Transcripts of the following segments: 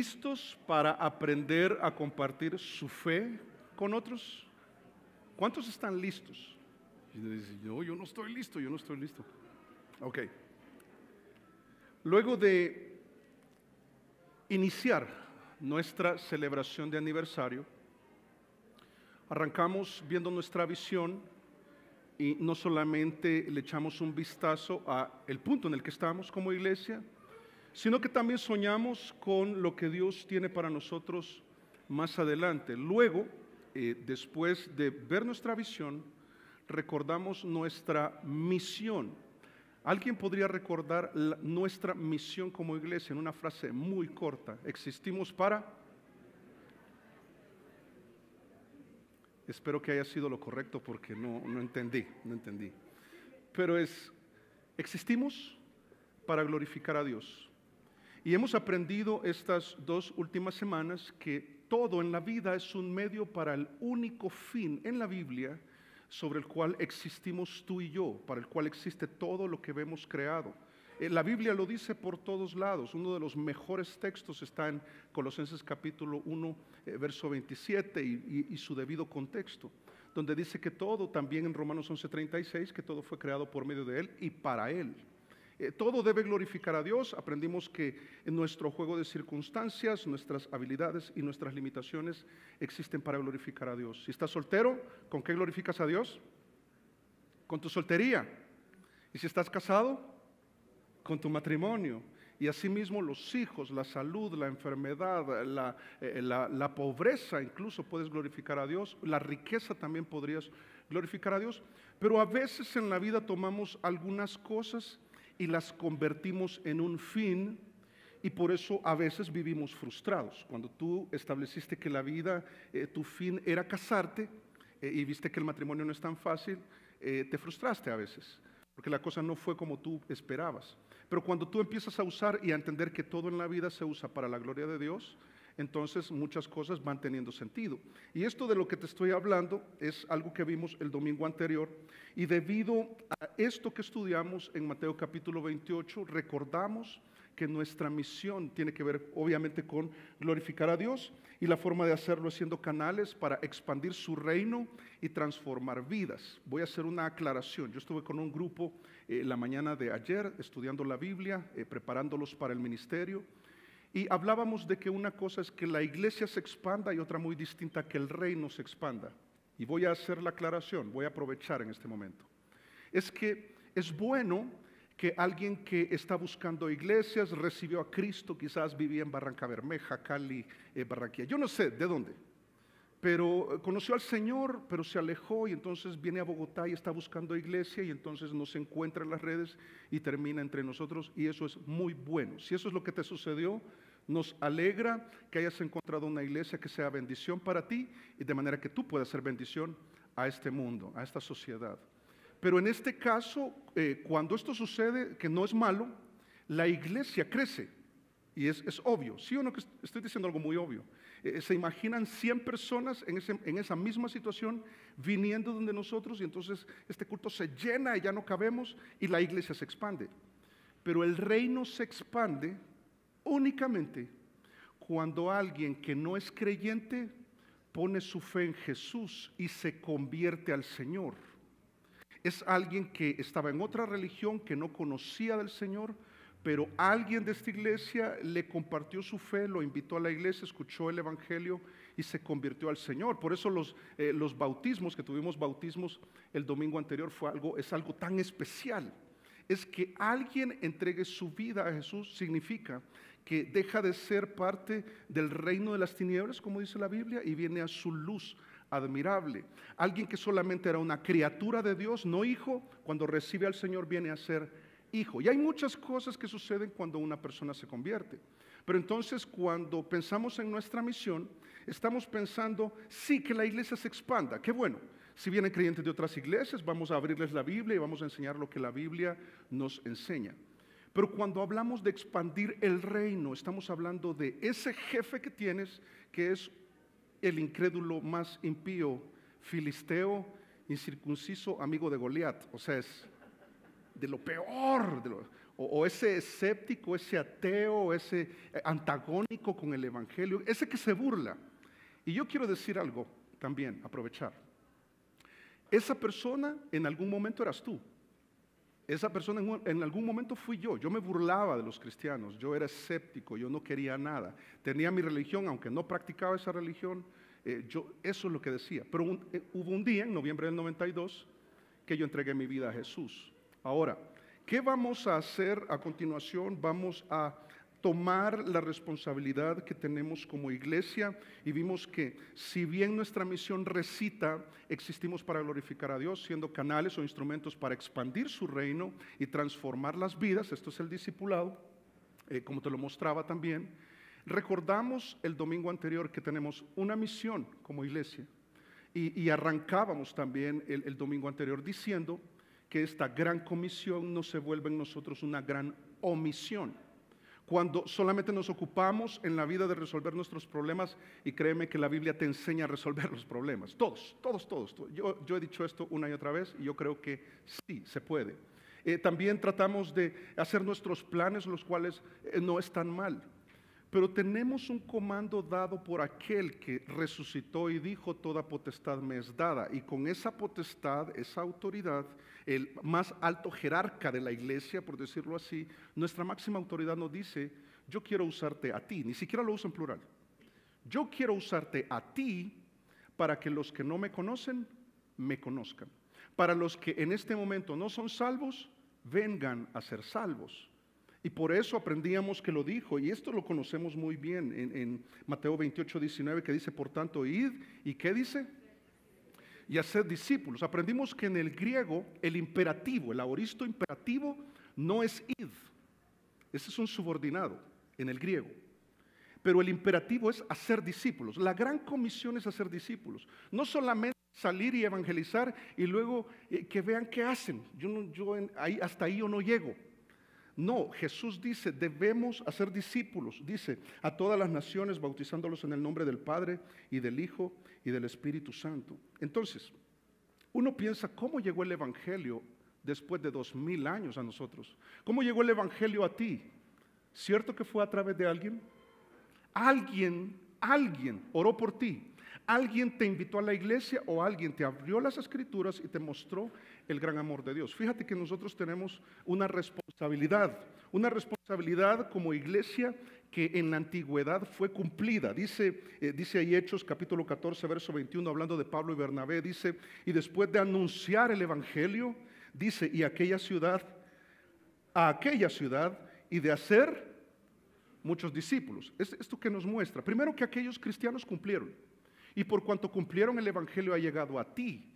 listos para aprender a compartir su fe con otros? ¿Cuántos están listos? Y dicen, no, yo no estoy listo, yo no estoy listo. Ok. Luego de iniciar nuestra celebración de aniversario, arrancamos viendo nuestra visión y no solamente le echamos un vistazo al punto en el que estamos como iglesia, sino que también soñamos con lo que Dios tiene para nosotros más adelante. Luego, después de ver nuestra visión, recordamos nuestra misión. ¿Alguien podría recordar nuestra misión como iglesia en una frase muy corta? Existimos para... Espero que haya sido lo correcto porque no entendí. Pero existimos para glorificar a Dios. Y hemos aprendido estas 2 últimas semanas que todo en la vida es un medio para el único fin en la Biblia sobre el cual existimos tú y yo, para el cual existe todo lo que vemos creado. La Biblia lo dice por todos lados. Uno de los mejores textos está en Colosenses capítulo 1, verso 27 y su debido contexto, donde dice que todo, también en Romanos 11:36, que todo fue creado por medio de Él y para Él. Todo debe glorificar a Dios. Aprendimos que en nuestro juego de circunstancias, nuestras habilidades y nuestras limitaciones existen para glorificar a Dios. Si estás soltero, ¿con qué glorificas a Dios? Con tu soltería. Y si estás casado, con tu matrimonio. Y asimismo los hijos, la salud, la enfermedad, la pobreza incluso puedes glorificar a Dios. La riqueza también podrías glorificar a Dios. Pero a veces en la vida tomamos algunas cosas y las convertimos en un fin, y por eso a veces vivimos frustrados. Cuando tú estableciste que la vida, tu fin era casarte, y viste que el matrimonio no es tan fácil, te frustraste a veces, porque la cosa no fue como tú esperabas. Pero cuando tú empiezas a usar y a entender que todo en la vida se usa para la gloria de Dios, entonces muchas cosas van teniendo sentido. Y esto de lo que te estoy hablando es algo que vimos el domingo anterior, y debido a esto que estudiamos en Mateo capítulo 28, recordamos que nuestra misión tiene que ver obviamente con glorificar a Dios, y la forma de hacerlo es siendo canales para expandir su reino y transformar vidas. Voy a hacer una aclaración. Yo estuve con un grupo la mañana de ayer estudiando la Biblia, preparándolos para el ministerio. Y hablábamos de que una cosa es que la iglesia se expanda y otra muy distinta que el reino se expanda. Y voy a hacer la aclaración, voy a aprovechar en este momento. Es que es bueno que alguien que está buscando iglesias, recibió a Cristo, quizás vivía en Barranca Bermeja, Cali, Barranquilla, yo no sé de dónde, pero conoció al Señor, pero se alejó y entonces viene a Bogotá y está buscando iglesia y entonces nos encuentra en las redes y termina entre nosotros, y eso es muy bueno. Si eso es lo que te sucedió, nos alegra que hayas encontrado una iglesia que sea bendición para ti y de manera que tú puedas ser bendición a este mundo, a esta sociedad. Pero en este caso, cuando esto sucede, que no es malo, la iglesia crece. Y es obvio, ¿sí o no? Que estoy diciendo algo muy obvio. Se imaginan 100 personas en esa misma situación viniendo donde nosotros, y entonces este culto se llena y ya no cabemos y la iglesia se expande. Pero el reino se expande únicamente cuando alguien que no es creyente pone su fe en Jesús y se convierte al Señor. Es alguien que estaba en otra religión, que no conocía del Señor, pero alguien de esta iglesia le compartió su fe, lo invitó a la iglesia, escuchó el evangelio y se convirtió al Señor. Por eso los bautismos, que tuvimos bautismos el domingo anterior, es algo tan especial. Es que alguien entregue su vida a Jesús, significa que deja de ser parte del reino de las tinieblas, como dice la Biblia, y viene a su luz admirable. Alguien que solamente era una criatura de Dios, no hijo, cuando recibe al Señor viene a ser hijo. Y hay muchas cosas que suceden cuando una persona se convierte. Pero entonces, cuando pensamos en nuestra misión, estamos pensando, sí, que la iglesia se expanda. Qué bueno. Si vienen creyentes de otras iglesias, vamos a abrirles la Biblia y vamos a enseñar lo que la Biblia nos enseña. Pero cuando hablamos de expandir el reino, estamos hablando de ese jefe que tienes, que es el incrédulo más impío, filisteo, incircunciso, amigo de Goliat. O sea, es de lo peor. o ese escéptico, ese ateo, ese antagónico con el Evangelio, ese que se burla. Y yo quiero decir algo también, aprovechar. Esa persona en algún momento eras tú. Esa persona en algún momento fui yo. Yo me burlaba de los cristianos, yo era escéptico, yo no quería nada. Tenía mi religión, aunque no practicaba esa religión, eso es lo que decía. Pero hubo un día, en noviembre del 92, que yo entregué mi vida a Jesús. Ahora, ¿qué vamos a hacer a continuación? Vamos a tomar la responsabilidad que tenemos como iglesia, y vimos que si bien nuestra misión recita, existimos para glorificar a Dios, siendo canales o instrumentos para expandir su reino y transformar las vidas. Esto es el discipulado, como te lo mostraba también. Recordamos el domingo anterior que tenemos una misión como iglesia, y arrancábamos también el domingo anterior diciendo que esta gran comisión no se vuelve en nosotros una gran omisión. Cuando solamente nos ocupamos en la vida de resolver nuestros problemas, y créeme que la Biblia te enseña a resolver los problemas, todos. Yo he dicho esto una y otra vez, y yo creo que sí, se puede. También tratamos de hacer nuestros planes, los cuales no están mal. Pero tenemos un comando dado por aquel que resucitó y dijo: toda potestad me es dada. Y con esa potestad, esa autoridad, el más alto jerarca de la iglesia, por decirlo así, nuestra máxima autoridad nos dice: yo quiero usarte a ti. Ni siquiera lo uso en plural. Yo quiero usarte a ti para que los que no me conocen, me conozcan. Para los que en este momento no son salvos, vengan a ser salvos. Y por eso aprendíamos que lo dijo, y esto lo conocemos muy bien en Mateo 28, 19, que dice: por tanto, id, ¿y qué dice? Y haced discípulos. Aprendimos que en el griego el imperativo, el aoristo imperativo, no es id. Ese es un subordinado en el griego. Pero el imperativo es hacer discípulos. La gran comisión es hacer discípulos. No solamente salir y evangelizar y luego que vean qué hacen. Hasta ahí yo no llego. No, Jesús dice: debemos hacer discípulos, dice, a todas las naciones, bautizándolos en el nombre del Padre y del Hijo y del Espíritu Santo. Entonces, uno piensa: ¿cómo llegó el Evangelio después de 2000 años a nosotros? ¿Cómo llegó el Evangelio a ti? ¿Cierto que fue a través de alguien? Alguien oró por ti. Alguien te invitó a la iglesia, o alguien te abrió las Escrituras y te mostró el gran amor de Dios. Fíjate que nosotros tenemos una responsabilidad como iglesia que en la antigüedad fue cumplida. Dice ahí Hechos capítulo 14, verso 21, hablando de Pablo y Bernabé, dice: y después de anunciar el Evangelio, dice, a aquella ciudad, y de hacer muchos discípulos. ¿Esto que nos muestra? Primero, que aquellos cristianos cumplieron. Y por cuanto cumplieron, el Evangelio ha llegado a ti.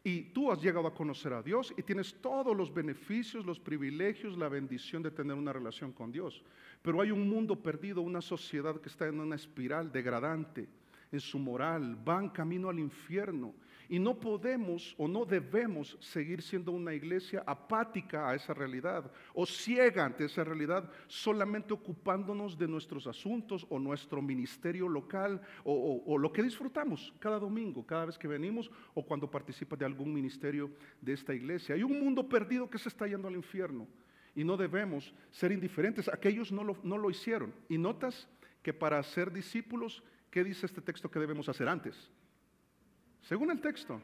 Y tú has llegado a conocer a Dios y tienes todos los beneficios, los privilegios, la bendición de tener una relación con Dios. Pero hay un mundo perdido, una sociedad que está en una espiral degradante en su moral, van camino al infierno. Y no podemos o no debemos seguir siendo una iglesia apática a esa realidad o ciega ante esa realidad, solamente ocupándonos de nuestros asuntos o nuestro ministerio local o lo que disfrutamos cada domingo, cada vez que venimos o cuando participas de algún ministerio de esta iglesia. Hay un mundo perdido que se está yendo al infierno y no debemos ser indiferentes. Aquellos no lo hicieron. Y notas que para ser discípulos, ¿qué dice este texto que debemos hacer antes? Según el texto,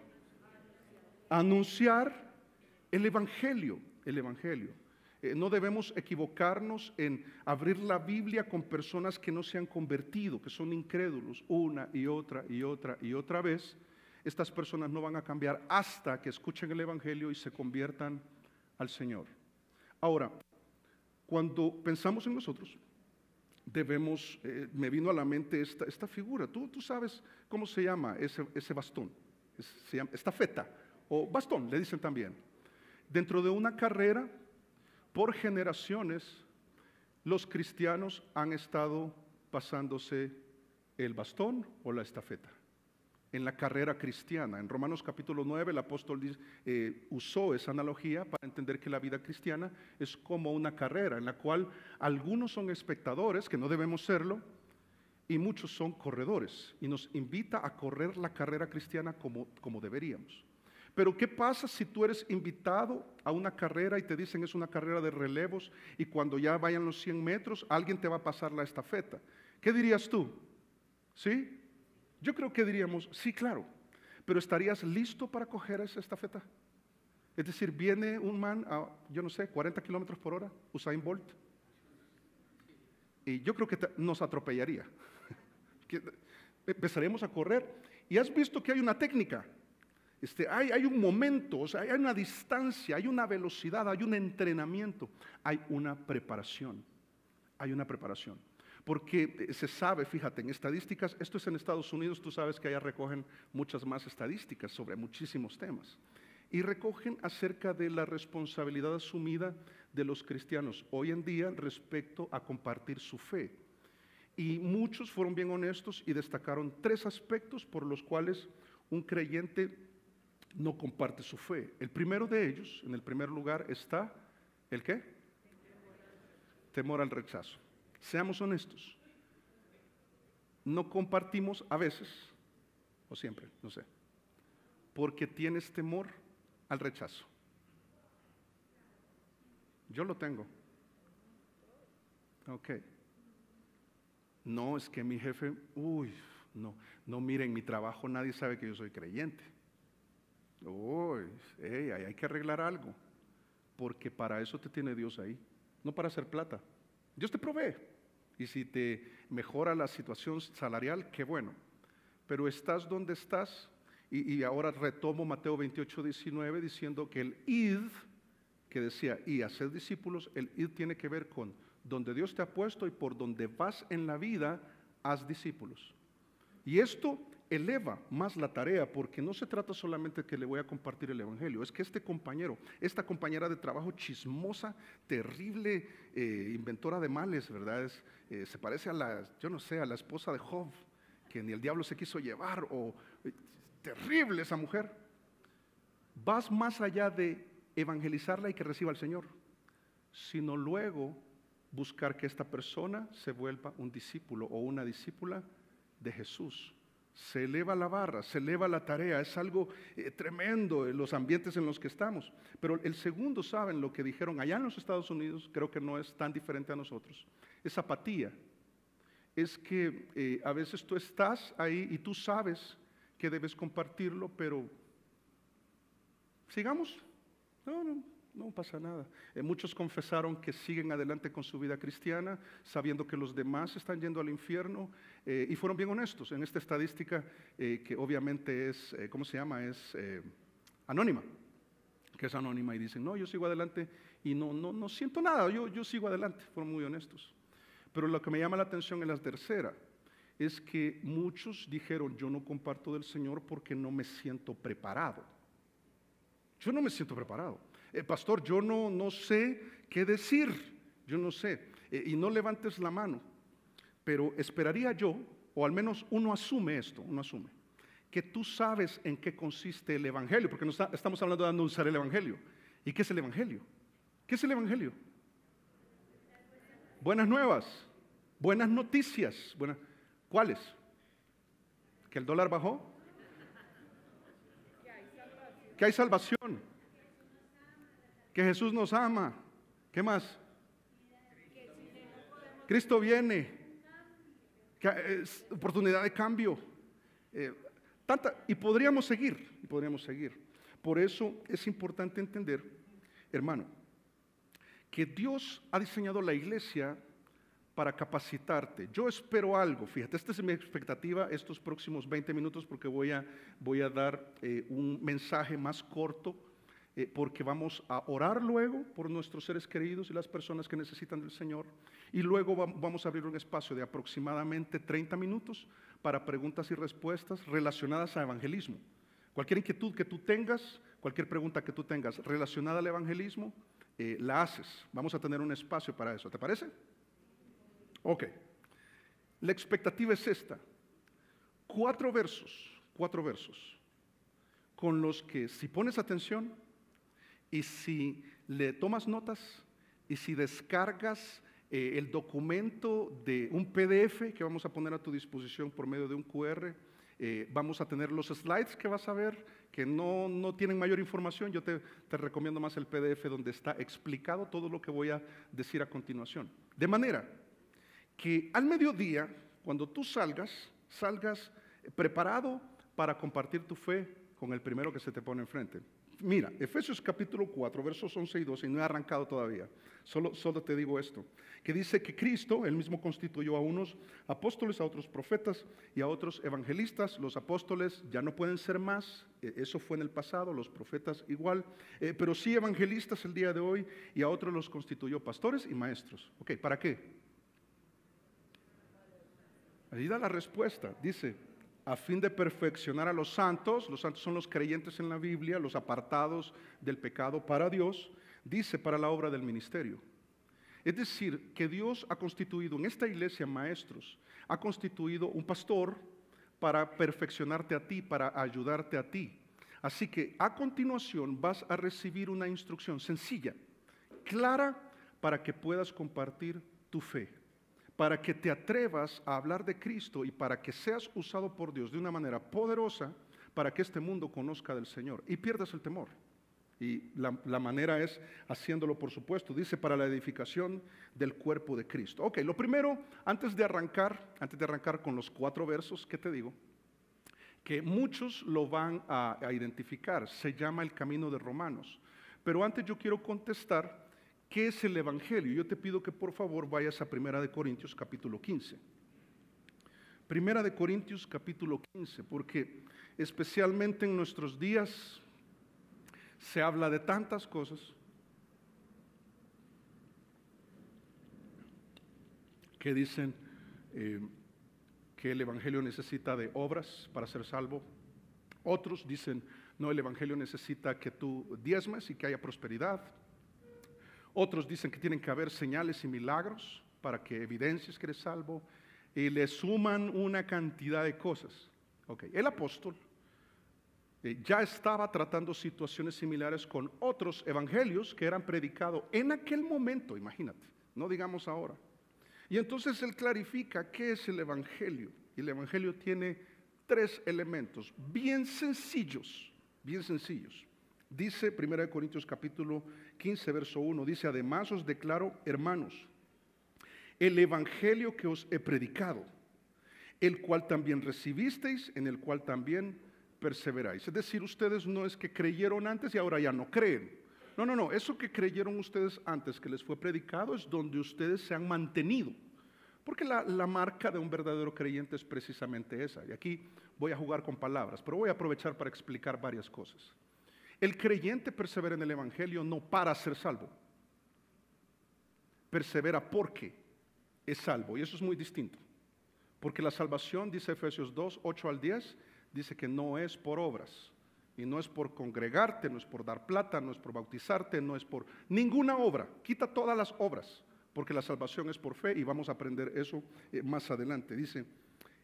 anunciar el Evangelio. No debemos equivocarnos en abrir la Biblia con personas que no se han convertido, que son incrédulos, una y otra vez. Estas personas no van a cambiar hasta que escuchen el Evangelio y se conviertan al Señor. Ahora, cuando pensamos en nosotros, me vino a la mente esta figura. Tú sabes cómo se llama ese bastón. Se llama estafeta o bastón, le dicen también. Dentro de una carrera, por generaciones, los cristianos han estado pasándose el bastón o la estafeta. En la carrera cristiana, en Romanos capítulo 9, el apóstol usó esa analogía para entender que la vida cristiana es como una carrera en la cual algunos son espectadores, que no debemos serlo, y muchos son corredores, y nos invita a correr la carrera cristiana como deberíamos. Pero ¿qué pasa si tú eres invitado a una carrera y te dicen es una carrera de relevos y cuando ya vayan los 100 metros alguien te va a pasar la estafeta? ¿Qué dirías tú? ¿Sí? Yo creo que diríamos, sí, claro, pero ¿estarías listo para coger esa estafeta? Es decir, viene un man a, yo no sé, 40 kilómetros por hora, Usain Bolt, y yo creo que nos atropellaría. Empezaremos a correr y has visto que hay una técnica. Hay un momento, o sea, hay una distancia, hay una velocidad, hay un entrenamiento, hay una preparación, porque se sabe, fíjate, en estadísticas, esto es en Estados Unidos, tú sabes que allá recogen muchas más estadísticas sobre muchísimos temas, y recogen acerca de la responsabilidad asumida de los cristianos hoy en día respecto a compartir su fe. Y muchos fueron bien honestos y destacaron 3 aspectos por los cuales un creyente no comparte su fe. El primero de ellos, en el primer lugar, está ¿el qué? Temor al rechazo. Seamos honestos. No compartimos a veces, o siempre, no sé, porque tienes temor al rechazo. Yo lo tengo. Ok. No, es que mi jefe, no, miren, mi trabajo nadie sabe que yo soy creyente. Ahí hay que arreglar algo, porque para eso te tiene Dios ahí, no para hacer plata. Dios te provee, y si te mejora la situación salarial, qué bueno, pero estás donde estás, y ahora retomo Mateo 28:19, diciendo que el id, que decía, y hacer discípulos, el id tiene que ver con donde Dios te ha puesto y por donde vas en la vida, haz discípulos. Y esto eleva más la tarea, porque no se trata solamente de que le voy a compartir el evangelio, es que este compañero, esta compañera de trabajo chismosa, terrible, inventora de males, ¿verdad? Se parece a yo no sé, a la esposa de Job, que ni el diablo se quiso llevar, terrible esa mujer. Vas más allá de evangelizarla y que reciba al Señor, sino luego buscar que esta persona se vuelva un discípulo o una discípula de Jesús. Se eleva la barra, se eleva la tarea, es algo tremendo en los ambientes en los que estamos. Pero el segundo, ¿saben lo que dijeron allá en los Estados Unidos? Creo que no es tan diferente a nosotros. Es apatía. Es que a veces tú estás ahí y tú sabes que debes compartirlo, pero sigamos. No pasa nada. Muchos confesaron que siguen adelante con su vida cristiana, sabiendo que los demás están yendo al infierno, y fueron bien honestos en esta estadística que obviamente es, ¿cómo se llama? Es anónima, que es anónima, y dicen, no, yo sigo adelante y no siento nada, yo sigo adelante. Fueron muy honestos. Pero lo que me llama la atención en la tercera es que muchos dijeron, yo no comparto del Señor porque no me siento preparado. Yo no me siento preparado. Pastor, yo no sé qué decir, yo no sé, y no levantes la mano, pero esperaría yo, o al menos uno asume, que tú sabes en qué consiste el Evangelio, porque estamos hablando de anunciar el Evangelio. ¿Y qué es el Evangelio? ¿Qué es el Evangelio? Buenas nuevas, buenas noticias. ¿Cuáles? ¿Que el dólar bajó? ¿Que hay salvación? Que Jesús nos ama. ¿Qué más? Cristo viene. Que es oportunidad de cambio. Y podríamos seguir. Por eso es importante entender, hermano, que Dios ha diseñado la iglesia para capacitarte. Yo espero algo, fíjate, esta es mi expectativa estos próximos 20 minutos, porque voy a dar un mensaje más corto, porque vamos a orar luego por nuestros seres queridos y las personas que necesitan del Señor, y luego vamos a abrir un espacio de aproximadamente 30 minutos para preguntas y respuestas relacionadas a evangelismo. Cualquier inquietud que tú tengas, cualquier pregunta que tú tengas relacionada al evangelismo, la haces. Vamos a tener un espacio para eso, ¿te parece? Ok, la expectativa es esta: 4 versos, con los que si pones atención y si le tomas notas y si descargas el documento de un PDF que vamos a poner a tu disposición por medio de un QR, vamos a tener los slides que vas a ver, que no tienen mayor información, yo te recomiendo más el PDF donde está explicado todo lo que voy a decir a continuación. De manera que al mediodía, cuando tú salgas preparado para compartir tu fe con el primero que se te pone enfrente. Mira, Efesios capítulo 4, versos 11 y 12, y no he arrancado todavía, solo te digo esto, que dice que Cristo, Él mismo constituyó a unos apóstoles, a otros profetas y a otros evangelistas. Los apóstoles ya no pueden ser más, eso fue en el pasado, los profetas igual, pero sí evangelistas el día de hoy, y a otros los constituyó pastores y maestros. Ok, ¿para qué? Ahí da la respuesta, dice, a fin de perfeccionar a los santos son los creyentes en la Biblia, los apartados del pecado para Dios, dice, para la obra del ministerio. Es decir, que Dios ha constituido en esta iglesia maestros, ha constituido un pastor para perfeccionarte a ti, para ayudarte a ti. Así que a continuación vas a recibir una instrucción sencilla, clara, para que puedas compartir tu fe, para que te atrevas a hablar de Cristo y para que seas usado por Dios de una manera poderosa para que este mundo conozca del Señor y pierdas el temor. Y la manera es haciéndolo, por supuesto, dice, para la edificación del cuerpo de Cristo. Ok, lo primero, antes de arrancar con los 4 versos, ¿qué te digo? Que muchos lo van a identificar, se llama el camino de Romanos. Pero antes yo quiero contestar, ¿qué es el Evangelio? Yo te pido que por favor vayas a 1 Corintios capítulo 15. 1 Corintios capítulo 15, porque especialmente en nuestros días se habla de tantas cosas que dicen que el Evangelio necesita de obras para ser salvo. Otros dicen, no, el Evangelio necesita que tú diezmes y que haya prosperidad. Otros dicen que tienen que haber señales y milagros para que evidencies que eres salvo, y le suman una cantidad de cosas. Okay. El apóstol ya estaba tratando situaciones similares con otros evangelios que eran predicados en aquel momento, imagínate, no digamos ahora. Y entonces él clarifica qué es el evangelio. Y el evangelio tiene 3 elementos bien sencillos, bien sencillos. Dice 1 Corintios capítulo 15, verso 1, dice, además os declaro, hermanos, el evangelio que os he predicado, el cual también recibisteis, en el cual también perseveráis. Es decir, ustedes no es que creyeron antes y ahora ya no creen. No, eso que creyeron ustedes antes que les fue predicado es donde ustedes se han mantenido. Porque la marca de un verdadero creyente es precisamente esa. Y aquí voy a jugar con palabras, pero voy a aprovechar para explicar varias cosas. El creyente persevera en el evangelio no para ser salvo. Persevera porque es salvo, y eso es muy distinto. Porque la salvación, dice Efesios 2, 8 al 10, dice que no es por obras, y no es por congregarte, no es por dar plata, no es por bautizarte, no es por ninguna obra. Quita todas las obras, porque la salvación es por fe, y vamos a aprender eso más adelante. Dice,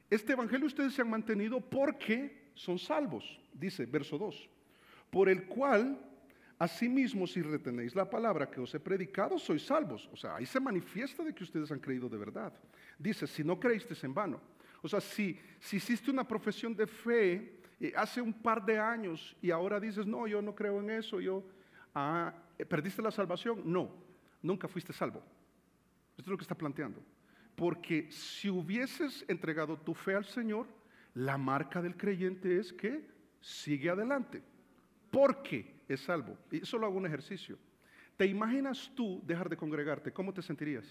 este evangelio ustedes se han mantenido porque son salvos, dice verso 2, por el cual asimismo, si retenéis la palabra que os he predicado, sois salvos. O sea, ahí se manifiesta de que ustedes han creído de verdad. Dice, si no creísteis en vano. O sea, si hiciste una profesión de fe hace un par de años y ahora dices, no, yo no creo en eso, ¿perdiste la salvación? No, nunca fuiste salvo. Esto es lo que está planteando. Porque si hubieses entregado tu fe al Señor, la marca del creyente es que sigue adelante. Porque es salvo. Y solo hago un ejercicio. ¿Te imaginas tú dejar de congregarte? ¿Cómo te sentirías?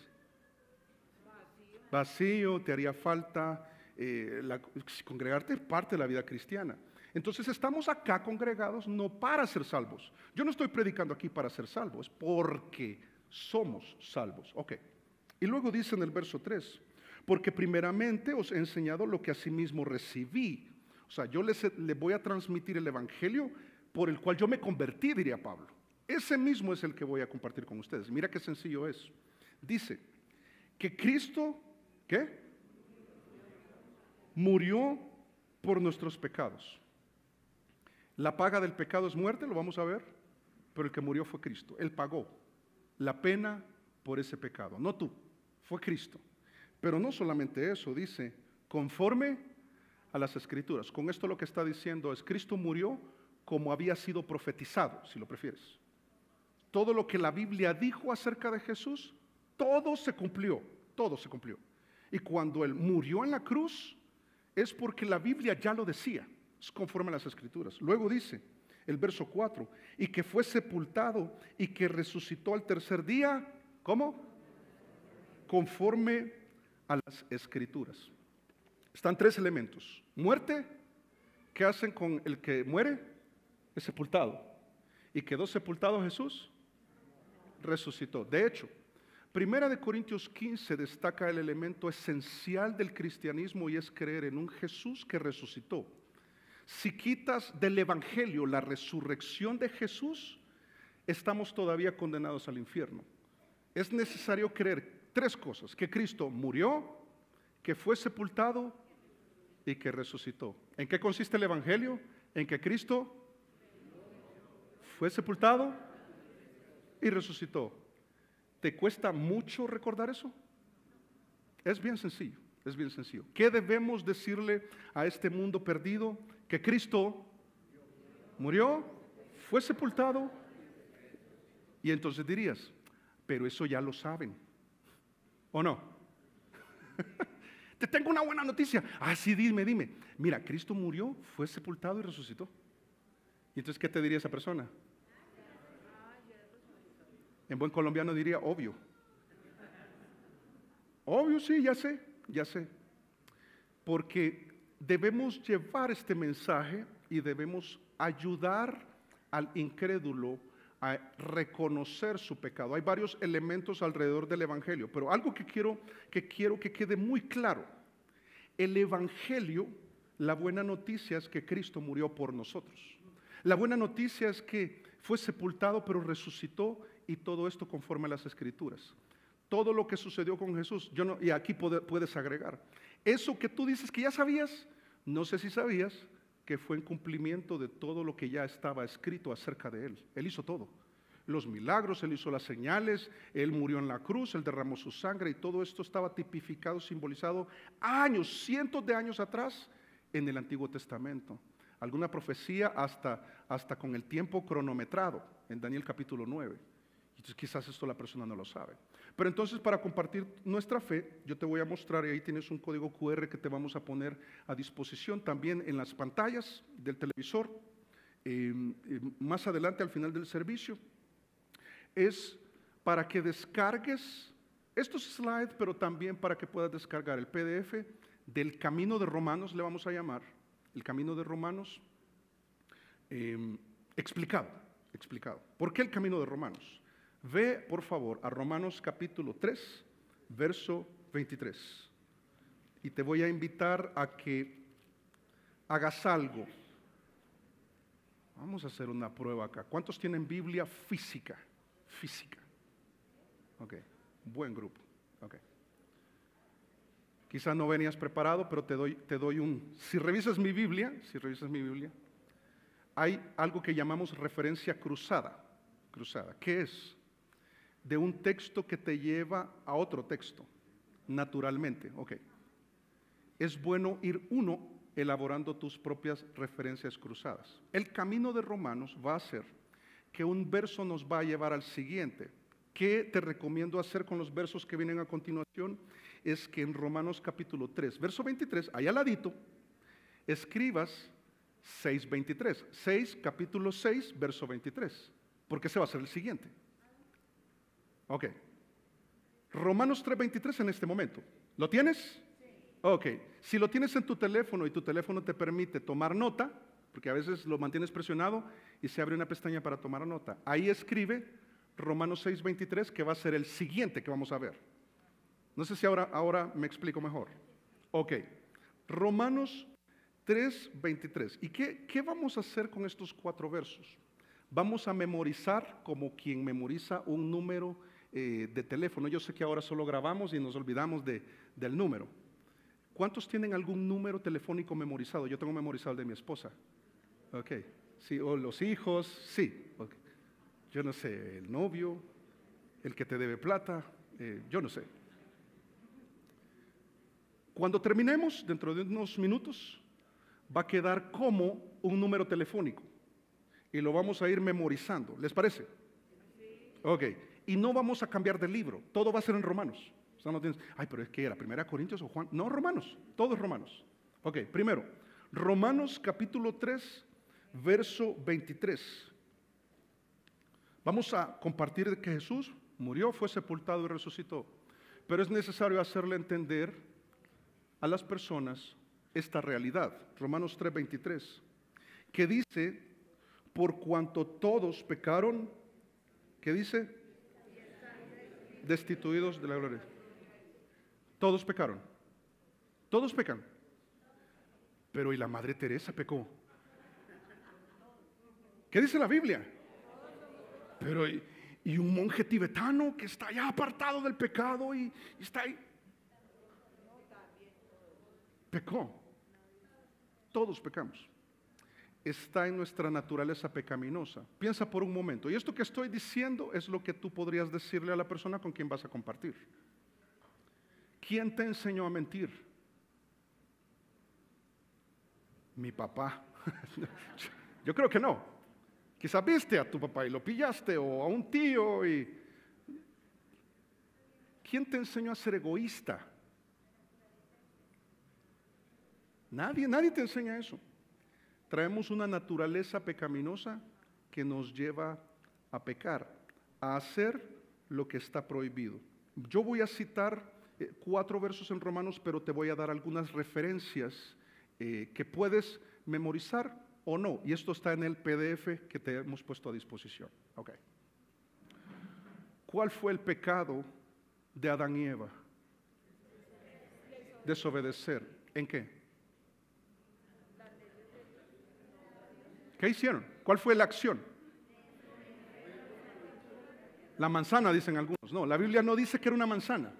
Vacío, te haría falta. Congregarte es parte de la vida cristiana. Entonces estamos acá congregados no para ser salvos. Yo no estoy predicando aquí para ser salvos, porque somos salvos. Ok. Y luego dice en el verso 3, porque primeramente os he enseñado lo que asimismo recibí. O sea, yo les voy a transmitir el evangelio por el cual yo me convertí, diría Pablo. Ese mismo es el que voy a compartir con ustedes. Mira qué sencillo es. Dice que Cristo, ¿qué? Murió por nuestros pecados. La paga del pecado es muerte, lo vamos a ver, pero el que murió fue Cristo. Él pagó la pena por ese pecado, no tú, fue Cristo. Pero no solamente eso, dice, conforme a las Escrituras. Con esto lo que está diciendo es, Cristo murió como había sido profetizado, si lo prefieres. Todo lo que la Biblia dijo acerca de Jesús, todo se cumplió, todo se cumplió. Y cuando Él murió en la cruz, es porque la Biblia ya lo decía, es conforme a las Escrituras. Luego dice, el verso 4, y que fue sepultado y que resucitó al tercer día, ¿cómo? Conforme a las Escrituras. Están tres elementos. Muerte, ¿qué hacen con el que muere? Es sepultado. ¿Y quedó sepultado Jesús? Resucitó. De hecho, Primera de Corintios 15 destaca el elemento esencial del cristianismo y es creer en un Jesús que resucitó. Si quitas del Evangelio la resurrección de Jesús, estamos todavía condenados al infierno. Es necesario creer tres cosas: que Cristo murió, que fue sepultado y que resucitó. ¿En qué consiste el Evangelio? En que Cristo fue sepultado y resucitó. ¿Te cuesta mucho recordar eso? Es bien sencillo, es bien sencillo. ¿Qué debemos decirle a este mundo perdido? Que Cristo murió, fue sepultado. Y entonces dirías, pero eso ya lo saben, ¿o no? Te tengo una buena noticia. Ah, sí, dime. Mira, Cristo murió, fue sepultado y resucitó. ¿Y entonces qué te diría esa persona? En buen colombiano diría, obvio. Obvio, sí, ya sé. Porque debemos llevar este mensaje y debemos ayudar al incrédulo a reconocer su pecado. Hay varios elementos alrededor del Evangelio, pero algo que quiero que quede muy claro. El Evangelio, la buena noticia es que Cristo murió por nosotros. La buena noticia es que fue sepultado pero resucitó, y todo esto conforme a las Escrituras. Todo lo que sucedió con Jesús, y aquí puedes agregar. Eso que tú dices que ya sabías, no sé si sabías que fue en cumplimiento de todo lo que ya estaba escrito acerca de Él. Él hizo todo. Los milagros, Él hizo las señales, Él murió en la cruz, Él derramó su sangre y todo esto estaba tipificado, simbolizado cientos de años atrás en el Antiguo Testamento. Alguna profecía hasta con el tiempo cronometrado en Daniel capítulo 9. Entonces quizás esto la persona no lo sabe. Pero entonces, para compartir nuestra fe, yo te voy a mostrar, y ahí tienes un código QR que te vamos a poner a disposición también en las pantallas del televisor, más adelante al final del servicio. Es para que descargues estos slides, pero también para que puedas descargar el PDF del Camino de Romanos, le vamos a llamar, el Camino de Romanos, explicado. ¿Por qué el Camino de Romanos? Ve, por favor, a Romanos capítulo 3, verso 23. Y te voy a invitar a que hagas algo. Vamos a hacer una prueba acá. ¿Cuántos tienen Biblia física? Ok, buen grupo. Ok. Quizás no venías preparado, pero te doy un... Si revisas mi Biblia, hay algo que llamamos referencia cruzada. ¿Qué es? De un texto que te lleva a otro texto, naturalmente. Ok. Es bueno ir uno elaborando tus propias referencias cruzadas. El Camino de Romanos va a hacer que un verso nos va a llevar al siguiente. ¿Qué te recomiendo hacer con los versos que vienen a continuación? Es que en Romanos capítulo 3, verso 23, ahí al ladito, escribas 6:23. Capítulo 6, verso 23. Porque ese va a ser el siguiente. Ok. Romanos 3:23 en este momento. ¿Lo tienes? Sí. Ok. Si lo tienes en tu teléfono y tu teléfono te permite tomar nota, porque a veces lo mantienes presionado y se abre una pestaña para tomar nota. Ahí escribe Romanos 6:23, que va a ser el siguiente que vamos a ver. No sé si ahora me explico mejor. Ok. Romanos 3:23. ¿Y qué vamos a hacer con estos 4 versos? Vamos a memorizar como quien memoriza un número de teléfono. Yo sé que ahora solo grabamos y nos olvidamos del número. ¿Cuántos tienen algún número telefónico memorizado? Yo tengo memorizado el de mi esposa. Ok. Sí, o los hijos, sí. Okay. Yo no sé, el novio, el que te debe plata, yo no sé. Cuando terminemos, dentro de unos minutos, va a quedar como un número telefónico. y lo vamos a ir memorizando. ¿Les parece? Ok. Y no vamos a cambiar de libro. Todo va a ser en Romanos. O sea, no tienes, ay, pero es que era 1 Corintios o Juan. No, Romanos. Todo es Romanos. Ok, primero, Romanos capítulo 3, verso 23. Vamos a compartir de que Jesús murió, fue sepultado y resucitó. Pero es necesario hacerle entender a las personas esta realidad. Romanos 3, 23. Que dice, por cuanto todos pecaron, ¿qué dice? Destituidos de la gloria. Todos pecaron. Todos pecan. Pero ¿y la Madre Teresa pecó? ¿Qué dice la Biblia? Pero ¿y un monje tibetano que está ya apartado del pecado y está ahí? Pecó. Todos pecamos. Está en nuestra naturaleza pecaminosa. Piensa por un momento. Y esto que estoy diciendo es lo que tú podrías decirle a la persona con quien vas a compartir. ¿Quién te enseñó a mentir? Mi papá. Yo creo que no. Quizás viste a tu papá y lo pillaste, o a un tío. ¿Quién te enseñó a ser egoísta? Nadie te enseña eso. Traemos una naturaleza pecaminosa que nos lleva a pecar, a hacer lo que está prohibido. Yo voy a citar 4 versos en Romanos, pero te voy a dar algunas referencias que puedes memorizar o no. Y esto está en el PDF que te hemos puesto a disposición. Okay. ¿Cuál fue el pecado de Adán y Eva? Desobedecer. ¿En qué? ¿Qué hicieron? ¿Cuál fue la acción? La manzana, dicen algunos. No, la Biblia no dice que era una manzana,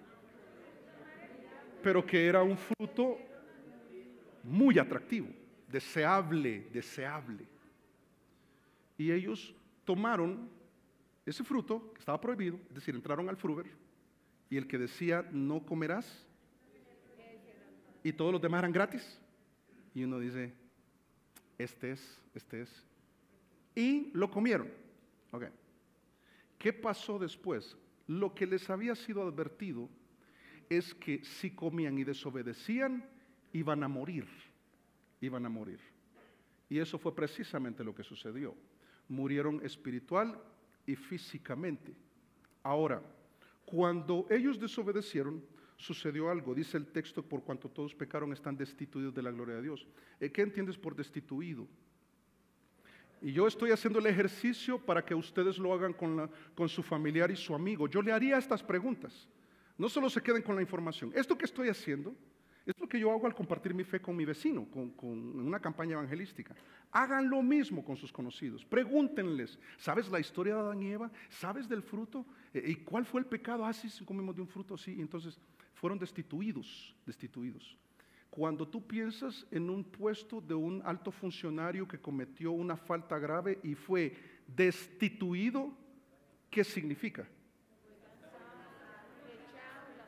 pero que era un fruto muy atractivo, deseable. Y ellos tomaron ese fruto que estaba prohibido, es decir, entraron al fruver, y el que decía no comerás, y todos los demás eran gratis, y uno dice, este es, y lo comieron. Okay. ¿Qué pasó después? Lo que les había sido advertido es que si comían y desobedecían, iban a morir. Y eso fue precisamente lo que sucedió. Murieron espiritual y físicamente. Ahora, cuando ellos desobedecieron, sucedió algo. Dice el texto, por cuanto todos pecaron, están destituidos de la gloria de Dios. ¿Qué entiendes por destituido? Y yo estoy haciendo el ejercicio para que ustedes lo hagan con su familiar y su amigo. Yo le haría estas preguntas. No solo se queden con la información. Esto que estoy haciendo es lo que yo hago al compartir mi fe con mi vecino, en una campaña evangelística. Hagan lo mismo con sus conocidos. Pregúntenles, ¿sabes la historia de Adán y Eva? ¿Sabes del fruto? ¿Y cuál fue el pecado? Ah, sí, comimos de un fruto, sí. Entonces fueron destituidos. Cuando tú piensas en un puesto de un alto funcionario que cometió una falta grave y fue destituido, ¿qué significa?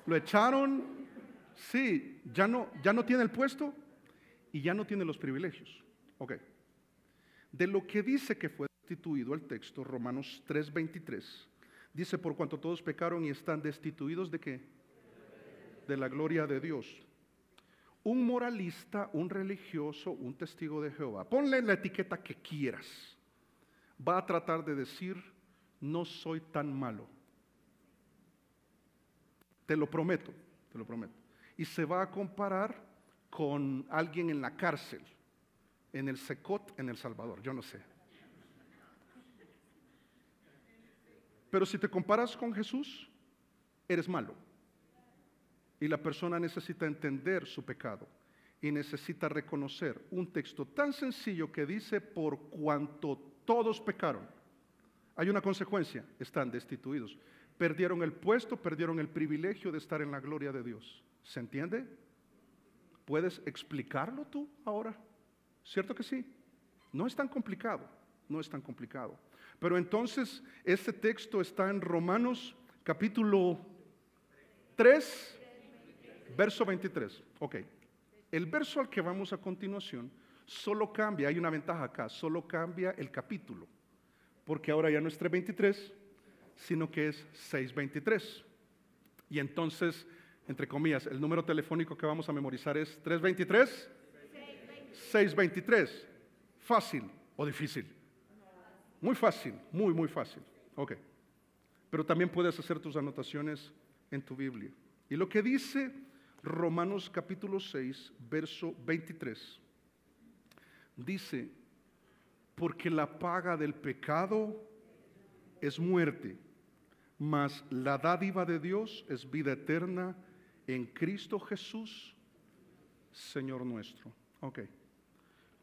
Lo echaron, sí, ya no tiene el puesto y ya no tiene los privilegios. Ok. De lo que dice que fue destituido el texto, Romanos 3:23, dice, por cuanto todos pecaron y están destituidos ¿de qué? De la gloria de Dios. Un moralista, un religioso, un testigo de Jehová, ponle la etiqueta que quieras, va a tratar de decir, no soy tan malo. Te lo prometo. Y se va a comparar con alguien en la cárcel, en el Secot, en El Salvador, yo no sé. Pero si te comparas con Jesús, eres malo. Y la persona necesita entender su pecado y necesita reconocer un texto tan sencillo que dice, por cuanto todos pecaron, hay una consecuencia, están destituidos. Perdieron el puesto, perdieron el privilegio de estar en la gloria de Dios. ¿Se entiende? ¿Puedes explicarlo tú ahora? ¿Cierto que sí? No es tan complicado. Pero entonces, este texto está en Romanos capítulo 3, verso 23. Ok. El verso al que vamos a continuación solo cambia, hay una ventaja acá, solo cambia el capítulo. porque ahora ya no es 3:23, sino que es 6:23. Y entonces, entre comillas, el número telefónico que vamos a memorizar es 3:23, 6:23. ¿Fácil o difícil? Muy fácil, muy, muy fácil. Ok. Pero también puedes hacer tus anotaciones en tu Biblia. Y lo que dice Romanos capítulo 6, verso 23, dice, porque la paga del pecado es muerte, mas la dádiva de Dios es vida eterna en Cristo Jesús, Señor nuestro. Ok.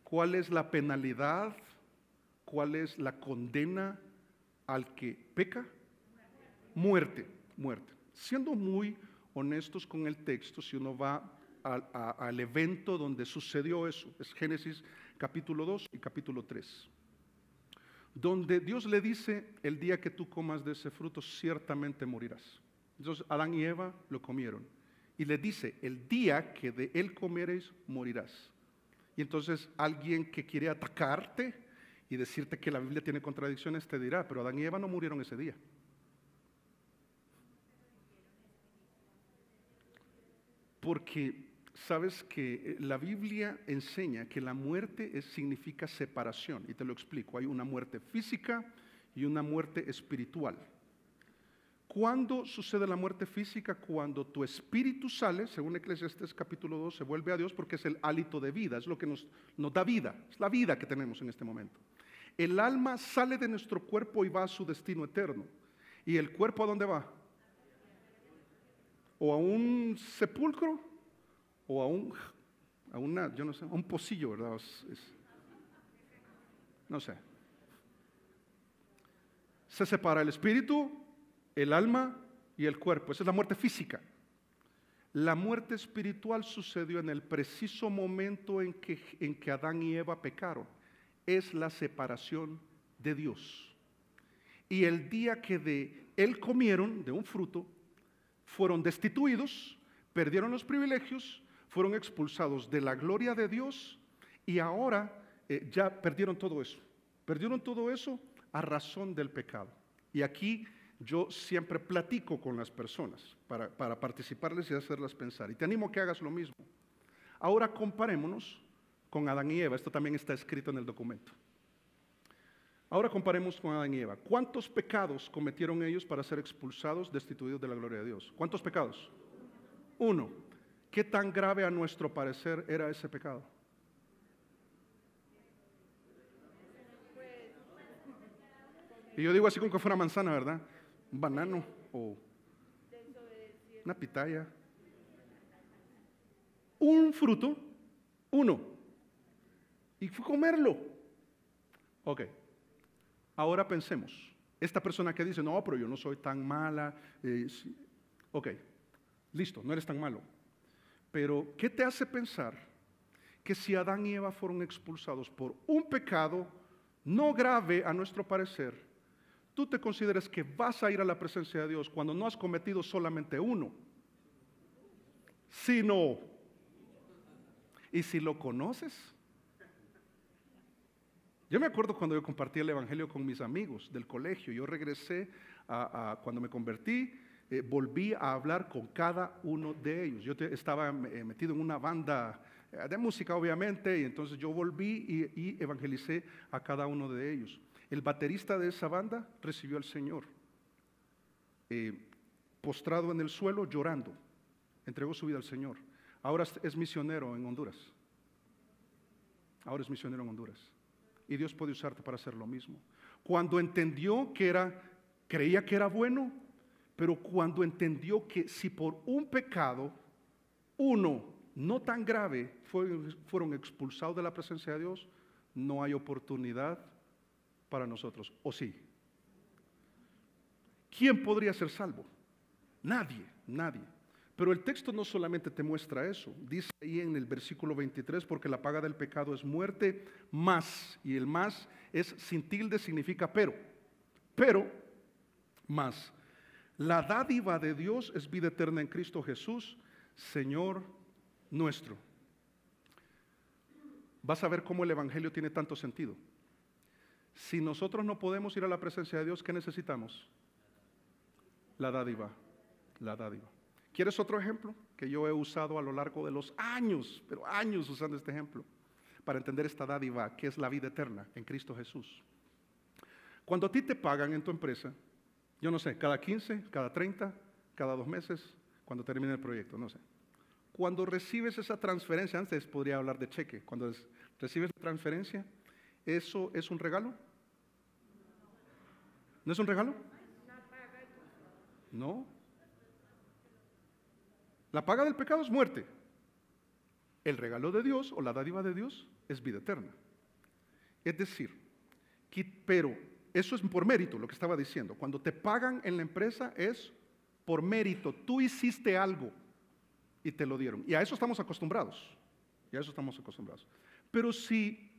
¿Cuál es la penalidad? ¿Cuál es la condena al que peca? Muerte, muerte. Siendo muy honestos con el texto, si uno va al evento donde sucedió eso, es Génesis capítulo 2 y capítulo 3, donde Dios le dice, el día que tú comas de ese fruto, ciertamente morirás. Entonces Adán y Eva lo comieron. Y le dice, el día que de él comieres, morirás. Y entonces alguien que quiere atacarte y decirte que la Biblia tiene contradicciones, te dirá, pero Adán y Eva no murieron ese día. Porque sabes que la Biblia enseña que la muerte significa separación, y te lo explico. Hay una muerte física y una muerte espiritual. ¿Cuándo sucede la muerte física? Cuando tu espíritu sale, según Eclesiastés capítulo 2, se vuelve a Dios porque es el hálito de vida, es lo que nos da vida, es la vida que tenemos en este momento. El alma sale de nuestro cuerpo y va a su destino eterno. ¿Y el cuerpo a dónde va? O a un sepulcro o a un pocillo, ¿verdad? No sé. Se separa el espíritu, el alma y el cuerpo. Esa es la muerte física. La muerte espiritual sucedió en el preciso momento en que Adán y Eva pecaron. Es la separación de Dios. Y el día que de él comieron de un fruto, fueron destituidos, perdieron los privilegios, fueron expulsados de la gloria de Dios y ahora ya perdieron todo eso. Perdieron todo eso a razón del pecado. Y aquí yo siempre platico con las personas para participarles y hacerlas pensar. Y te animo a que hagas lo mismo. Ahora comparémonos con Adán y Eva. Esto también está escrito en el documento. Ahora comparemos con Adán y Eva. ¿Cuántos pecados cometieron ellos para ser expulsados, destituidos de la gloria de Dios? ¿Cuántos pecados? Uno. ¿Qué tan grave a nuestro parecer era ese pecado? Y yo digo así como que fuera manzana, ¿verdad? Un banano o una pitaya. Un fruto, uno. Y fue comerlo. Ok. Ahora pensemos. Esta persona que dice, no, pero yo no soy tan mala. Sí. Ok. Listo, no eres tan malo. Pero, ¿qué te hace pensar que si Adán y Eva fueron expulsados por un pecado no grave a nuestro parecer, tú te consideras que vas a ir a la presencia de Dios cuando no has cometido solamente uno, sino, y si lo conoces? Yo me acuerdo cuando yo compartí el evangelio con mis amigos del colegio. Yo regresé cuando me convertí, volví a hablar con cada uno de ellos. Yo estaba metido en una banda de música, obviamente, y entonces yo volví y evangelicé a cada uno de ellos. El baterista de esa banda recibió al Señor, postrado en el suelo, llorando, entregó su vida al Señor. Ahora es misionero en Honduras. Ahora es misionero en Honduras. Y Dios puede usarte para hacer lo mismo. Cuando entendió creía que era bueno, pero cuando entendió que si por un pecado, uno no tan grave, fueron expulsados de la presencia de Dios, no hay oportunidad para nosotros. ¿O sí? ¿Quién podría ser salvo? Nadie, nadie. Pero el texto no solamente te muestra eso. Dice ahí en el versículo 23, porque la paga del pecado es muerte, más, y el más es sin tilde, significa pero, más. La dádiva de Dios es vida eterna en Cristo Jesús, Señor nuestro. Vas a ver cómo el evangelio tiene tanto sentido. Si nosotros no podemos ir a la presencia de Dios, ¿qué necesitamos? La dádiva, la dádiva. ¿Quieres otro ejemplo? Que yo he usado a lo largo de los años, pero años usando este ejemplo, para entender esta dádiva que es la vida eterna en Cristo Jesús. Cuando a ti te pagan en tu empresa, yo no sé, cada 15, cada 30, cada 2 meses, cuando termine el proyecto, no sé. Cuando recibes esa transferencia, antes podría hablar de cheque, cuando recibes la transferencia, ¿eso es un regalo? ¿No es un regalo? No. La paga del pecado es muerte. El regalo de Dios o la dádiva de Dios es vida eterna. Es decir, pero eso es por mérito, lo que estaba diciendo. Cuando te pagan en la empresa es por mérito. Tú hiciste algo y te lo dieron. Y a eso estamos acostumbrados. Y a eso estamos acostumbrados. Pero si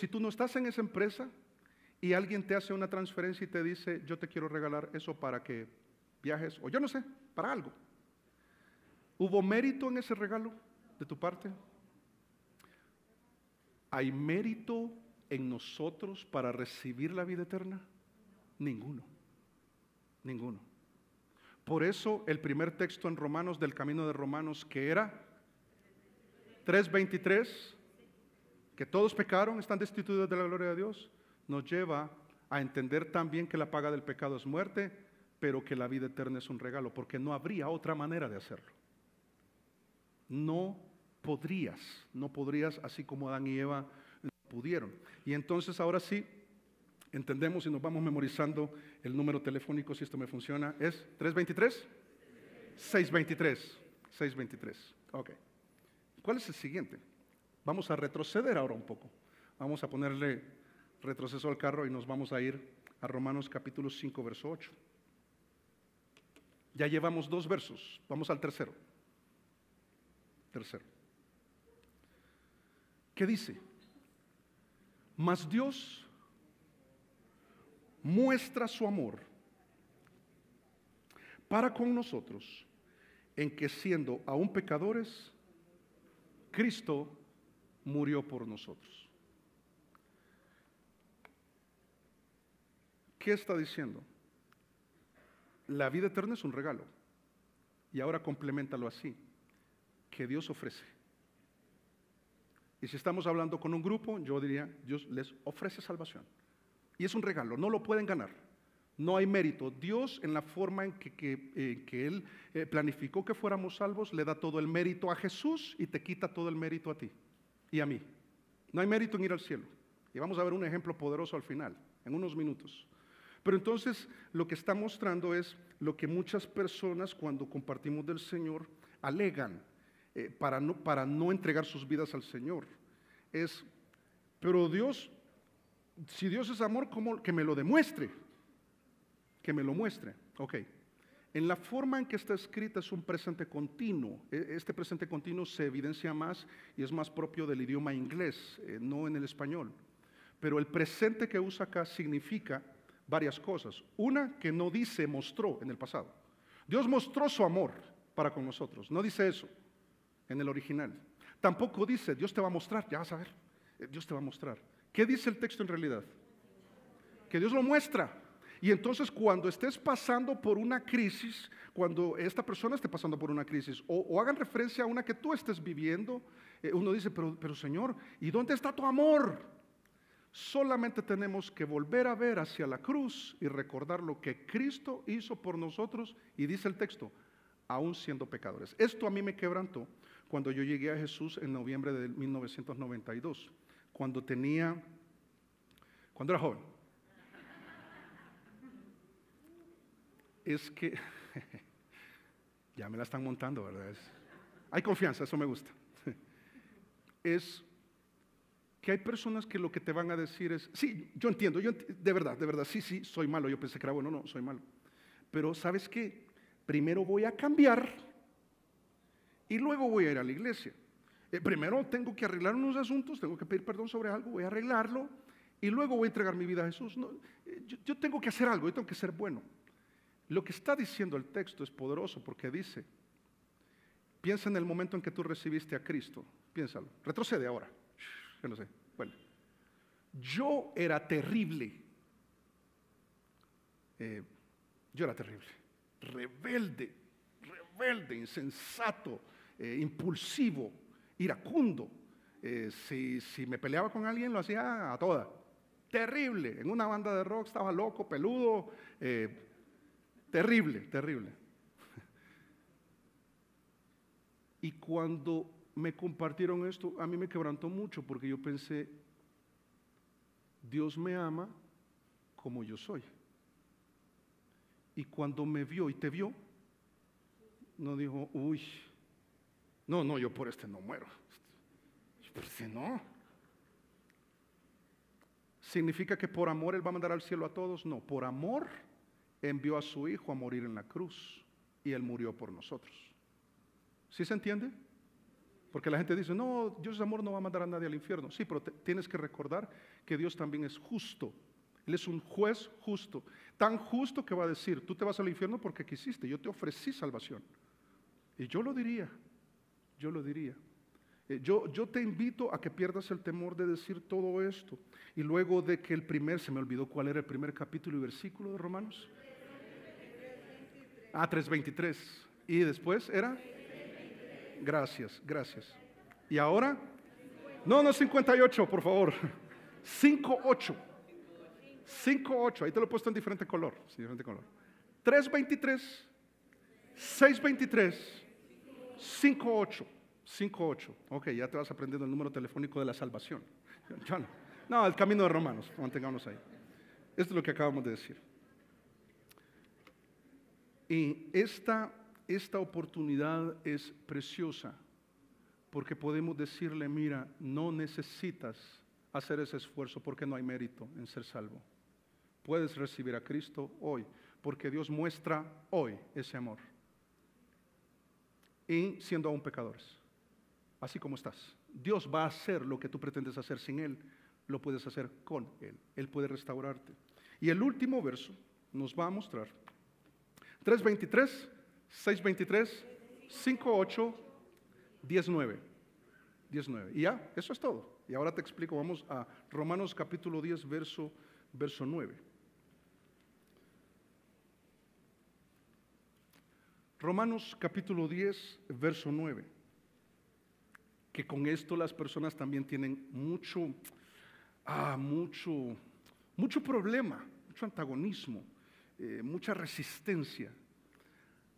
tú no estás en esa empresa y alguien te hace una transferencia y te dice, yo te quiero regalar eso para que viajes, o yo no sé, para algo. ¿Hubo mérito en ese regalo de tu parte? ¿Hay mérito en nosotros para recibir la vida eterna? Ninguno. Ninguno. Por eso el primer texto en Romanos, del camino de Romanos, que era 3:23, que todos pecaron, están destituidos de la gloria de Dios, nos lleva a entender también que la paga del pecado es muerte, pero que la vida eterna es un regalo, porque no habría otra manera de hacerlo. No podrías, así como Adán y Eva pudieron. Y entonces ahora sí, entendemos y nos vamos memorizando el número telefónico, si esto me funciona, ¿es 323? 623. Ok. ¿Cuál es el siguiente? Vamos a retroceder ahora un poco. Vamos a ponerle retroceso al carro y nos vamos a ir a Romanos capítulo 5, verso 8. Ya llevamos 2 versos, vamos al tercero. ¿Qué dice? Mas Dios muestra su amor para con nosotros en que siendo aún pecadores, Cristo murió por nosotros. ¿Qué está diciendo? La vida eterna es un regalo. Y ahora compleméntalo así, que Dios ofrece. Y si estamos hablando con un grupo, yo diría, Dios les ofrece salvación. Y es un regalo, no lo pueden ganar. No hay mérito. Dios, en la forma en que Él planificó que fuéramos salvos, le da todo el mérito a Jesús y te quita todo el mérito a ti y a mí. No hay mérito en ir al cielo. Y vamos a ver un ejemplo poderoso al final, en unos minutos. Pero entonces lo que está mostrando es lo que muchas personas cuando compartimos del Señor alegan para no entregar sus vidas al Señor. Pero Dios, si Dios es amor, ¿cómo? Que me lo demuestre. Que me lo muestre. Ok. En la forma en que está escrita es un presente continuo. Este presente continuo se evidencia más y es más propio del idioma inglés, no en el español. Pero el presente que usa acá significa varias cosas. Una, que no dice mostró en el pasado. Dios mostró su amor para con nosotros. No dice eso en el original. Tampoco dice Dios te va a mostrar, ya vas a ver. Dios te va a mostrar. ¿Qué dice el texto en realidad? Que Dios lo muestra. Y entonces cuando estés pasando por una crisis, cuando esta persona esté pasando por una crisis, o hagan referencia a una que tú estés viviendo, uno dice, pero Señor, ¿y dónde está tu amor? Solamente tenemos que volver a ver hacia la cruz y recordar lo que Cristo hizo por nosotros, y dice el texto, aún siendo pecadores. Esto a mí me quebrantó cuando yo llegué a Jesús en noviembre de 1992, cuando era joven. Es que, ya me la están montando, ¿verdad? Hay confianza, eso me gusta. Es que hay personas que lo que te van a decir es, sí, yo entiendo, de verdad, sí, soy malo, yo pensé que era bueno, no, soy malo. Pero ¿sabes qué? Primero voy a cambiar y luego voy a ir a la iglesia. Primero tengo que arreglar unos asuntos, tengo que pedir perdón sobre algo, voy a arreglarlo y luego voy a entregar mi vida a Jesús. No, yo tengo que hacer algo, yo tengo que ser bueno. Lo que está diciendo el texto es poderoso porque dice, piensa en el momento en que tú recibiste a Cristo, piénsalo, retrocede ahora, yo no sé, bueno, Yo era terrible. Yo era terrible. Rebelde, insensato, impulsivo, iracundo. Si me peleaba con alguien, lo hacía a toda. Terrible. En una banda de rock estaba loco, peludo. Terrible. Y cuando me compartieron esto, a mí me quebrantó mucho, porque yo pensé, Dios me ama como yo soy. Y cuando me vio y te vio, no dijo, uy, no, yo por este no muero. Por este no. ¿Significa que por amor Él va a mandar al cielo a todos? No, por amor envió a su Hijo a morir en la cruz, y Él murió por nosotros. ¿Sí se entiende? Porque la gente dice, no, Dios es amor, no va a mandar a nadie al infierno. Sí, pero tienes que recordar que Dios también es justo. Él es un juez justo. Tan justo que va a decir, tú te vas al infierno porque quisiste, yo te ofrecí salvación. Y yo lo diría. Yo te invito a que pierdas el temor de decir todo esto. Y luego de que se me olvidó cuál era el primer capítulo y versículo de Romanos. 3:23. Y después era... Gracias. ¿Y ahora? No, 58, por favor. 5:8. 5:8, ahí te lo he puesto en diferente color. 3:23, 6:23, 5:8. 5:8. Ok, ya te vas aprendiendo el número telefónico de la salvación. No, el camino de Romanos, mantengámonos ahí. Esto es lo que acabamos de decir. Y esta oportunidad es preciosa, porque podemos decirle, mira, no necesitas hacer ese esfuerzo, porque no hay mérito en ser salvo. Puedes recibir a Cristo hoy, porque Dios muestra hoy ese amor. Y siendo aún pecadores, así como estás, Dios va a hacer lo que tú pretendes hacer sin Él, lo puedes hacer con Él. Él puede restaurarte. Y el último verso nos va a mostrar 3:23, 6:23, 5:8, 19. Y ya, eso es todo. Y ahora te explico, vamos a Romanos capítulo 10, verso 9. Romanos capítulo 10, verso 9. Que con esto las personas también tienen mucho problema, mucho antagonismo, mucha resistencia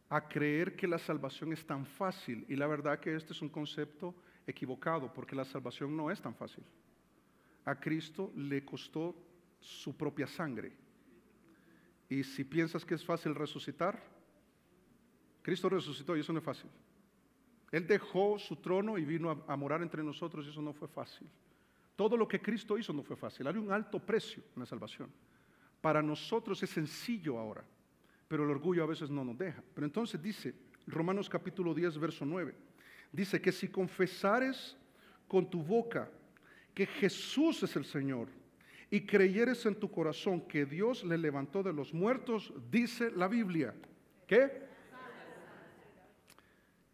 a creer que la salvación es tan fácil. Y la verdad que este es un concepto equivocado, porque la salvación no es tan fácil. A Cristo le costó su propia sangre. Y si piensas que es fácil resucitar, Cristo resucitó y eso no es fácil. Él dejó su trono y vino a morar entre nosotros y eso no fue fácil. Todo lo que Cristo hizo no fue fácil. Hay un alto precio en la salvación. Para nosotros es sencillo ahora, pero el orgullo a veces no nos deja. Pero entonces dice, Romanos capítulo 10, verso 9, dice que si confesares con tu boca que Jesús es el Señor y creyeres en tu corazón que Dios le levantó de los muertos, dice la Biblia, ¿qué?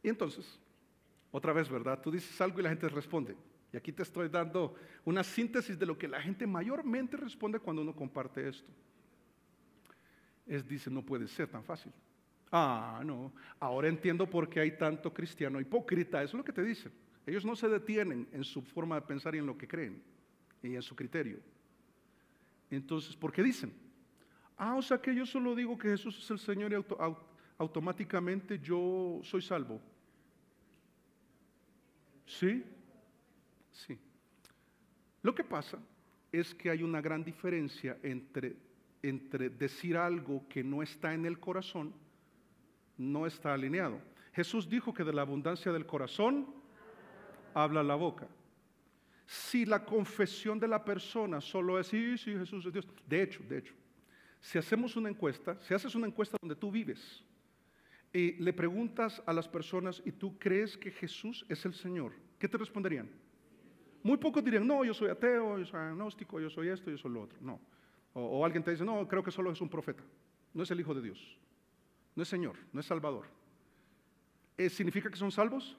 Y entonces, otra vez, ¿verdad? Tú dices algo y la gente responde. Y aquí te estoy dando una síntesis de lo que la gente mayormente responde cuando uno comparte esto. Dice, no puede ser tan fácil. No, ahora entiendo por qué hay tanto cristiano hipócrita. Eso es lo que te dicen. Ellos no se detienen en su forma de pensar y en lo que creen y en su criterio. Entonces, ¿por qué dicen? O sea que yo solo digo que Jesús es el Señor y automáticamente yo soy salvo. ¿Sí? Sí. Lo que pasa es que hay una gran diferencia entre decir algo que no está en el corazón, no está alineado. Jesús dijo que de la abundancia del corazón habla la boca. Si la confesión de la persona solo es sí, Jesús es Dios. De hecho, si haces una encuesta donde tú vives y le preguntas a las personas, ¿y tú crees que Jesús es el Señor? ¿Qué te responderían? Muy pocos dirían, no, yo soy ateo, yo soy agnóstico, yo soy esto, yo soy lo otro. No. O alguien te dice, no, creo que solo es un profeta. No es el Hijo de Dios. No es Señor, no es Salvador. ¿Significa que son salvos?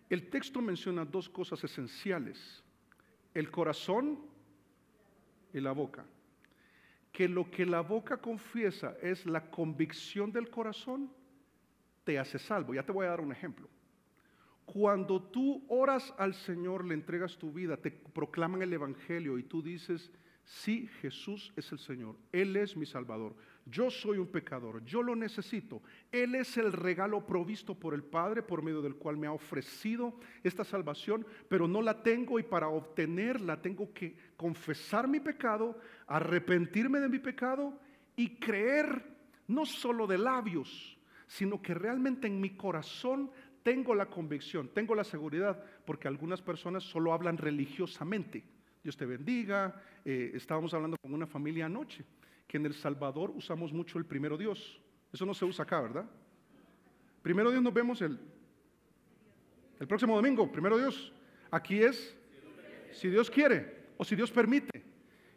El texto menciona dos cosas esenciales el corazón y la boca. Que lo que la boca confiesa es la convicción del corazón, te hace salvo. Ya te voy a dar un ejemplo. Cuando tú oras al Señor, le entregas tu vida, te proclaman el Evangelio y tú dices, sí, Jesús es el Señor, Él es mi Salvador, yo soy un pecador, yo lo necesito, Él es el regalo provisto por el Padre por medio del cual me ha ofrecido esta salvación, pero no la tengo y para obtenerla tengo que confesar mi pecado, arrepentirme de mi pecado y creer no solo de labios, sino que realmente en mi corazón tengo la convicción, tengo la seguridad, porque algunas personas solo hablan religiosamente. Dios te bendiga. Estábamos hablando con una familia anoche, que en El Salvador usamos mucho el primero Dios. Eso no se usa acá, ¿verdad? Primero Dios nos vemos el próximo domingo, primero Dios. Aquí es, si Dios quiere, o si Dios permite.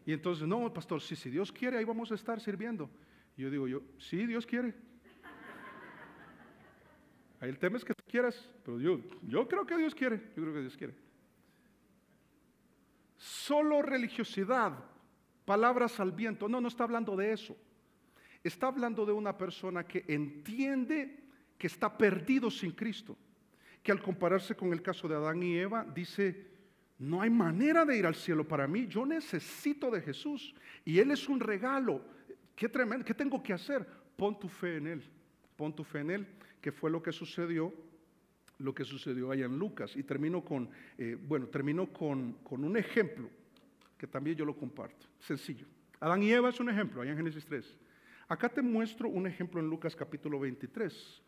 Y entonces, no, pastor, si Dios quiere, ahí vamos a estar sirviendo. Y yo digo, sí, Dios quiere. Ahí el tema es que tú quieras, pero yo creo que Dios quiere, yo creo que Dios quiere. Solo religiosidad, palabras al viento, no está hablando de eso. Está hablando de una persona que entiende que está perdido sin Cristo, que al compararse con el caso de Adán y Eva, dice, no hay manera de ir al cielo para mí, yo necesito de Jesús, y Él es un regalo, qué tremendo, ¿qué tengo que hacer? Pon tu fe en Él, que fue lo que sucedió allá en Lucas. Y termino con un ejemplo que también yo lo comparto, sencillo. Adán y Eva es un ejemplo, allá en Génesis 3. Acá te muestro un ejemplo en Lucas capítulo 23,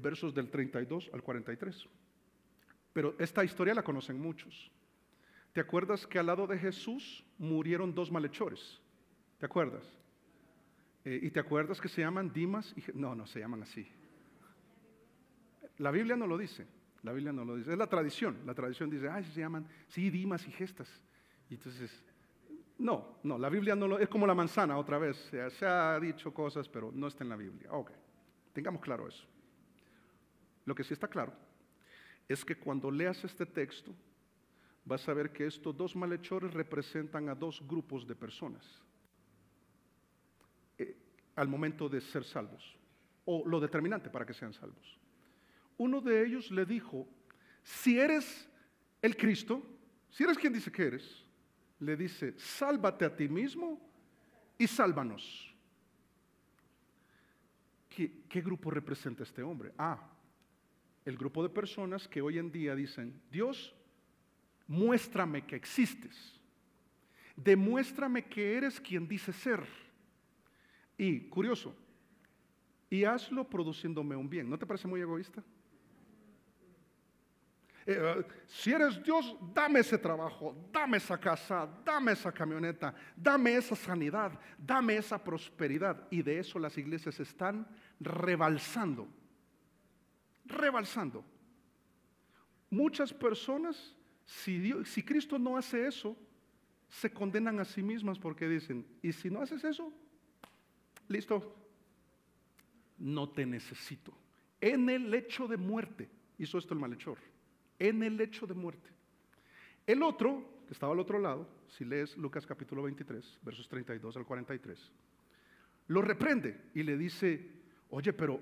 versos del 32 al 43. Pero esta historia la conocen muchos. ¿Te acuerdas que al lado de Jesús murieron dos malhechores? ¿Te acuerdas? ¿Y te acuerdas que se llaman Dimas? No se llaman así. La Biblia no lo dice, es la tradición dice, se llaman, sí, Dimas y Gestas. Y entonces, no, la Biblia no lo, es como la manzana otra vez, se ha dicho cosas, pero no está en la Biblia. Ok, tengamos claro eso. Lo que sí está claro es que cuando leas este texto, vas a ver que estos dos malhechores representan a dos grupos de personas al momento de ser salvos, o lo determinante para que sean salvos. Uno de ellos le dijo, si eres el Cristo, si eres quien dice que eres, le dice, sálvate a ti mismo y sálvanos. ¿Qué grupo representa este hombre? El grupo de personas que hoy en día dicen, Dios, muéstrame que existes, demuéstrame que eres quien dice ser. Y, curioso, y hazlo produciéndome un bien. ¿No te parece muy egoísta? Si eres Dios, dame ese trabajo, dame esa casa, dame esa camioneta, dame esa sanidad, dame esa prosperidad. Y de eso las iglesias están rebalsando. Muchas personas, si Cristo no hace eso, se condenan a sí mismas porque dicen, ¿y si no haces eso? Listo, no te necesito. En el lecho de muerte hizo esto el malhechor. En el lecho de muerte. El otro, que estaba al otro lado, si lees Lucas capítulo 23, versos 32 al 43, lo reprende y le dice, oye, pero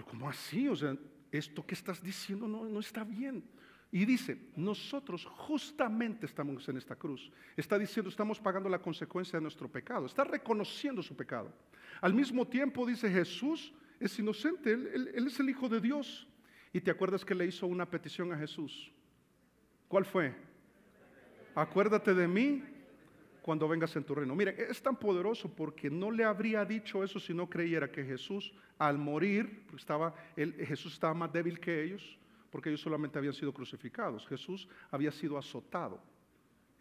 ¿cómo así? O sea, esto que estás diciendo no está bien. Y dice, nosotros justamente estamos en esta cruz. Está diciendo, estamos pagando la consecuencia de nuestro pecado. Está reconociendo su pecado. Al mismo tiempo dice, Jesús es inocente, él es el Hijo de Dios. ¿Y te acuerdas que le hizo una petición a Jesús? ¿Cuál fue? Acuérdate de mí cuando vengas en tu reino. Mire, es tan poderoso porque no le habría dicho eso si no creyera que Jesús al morir, Jesús estaba más débil que ellos, porque ellos solamente habían sido crucificados. Jesús había sido azotado,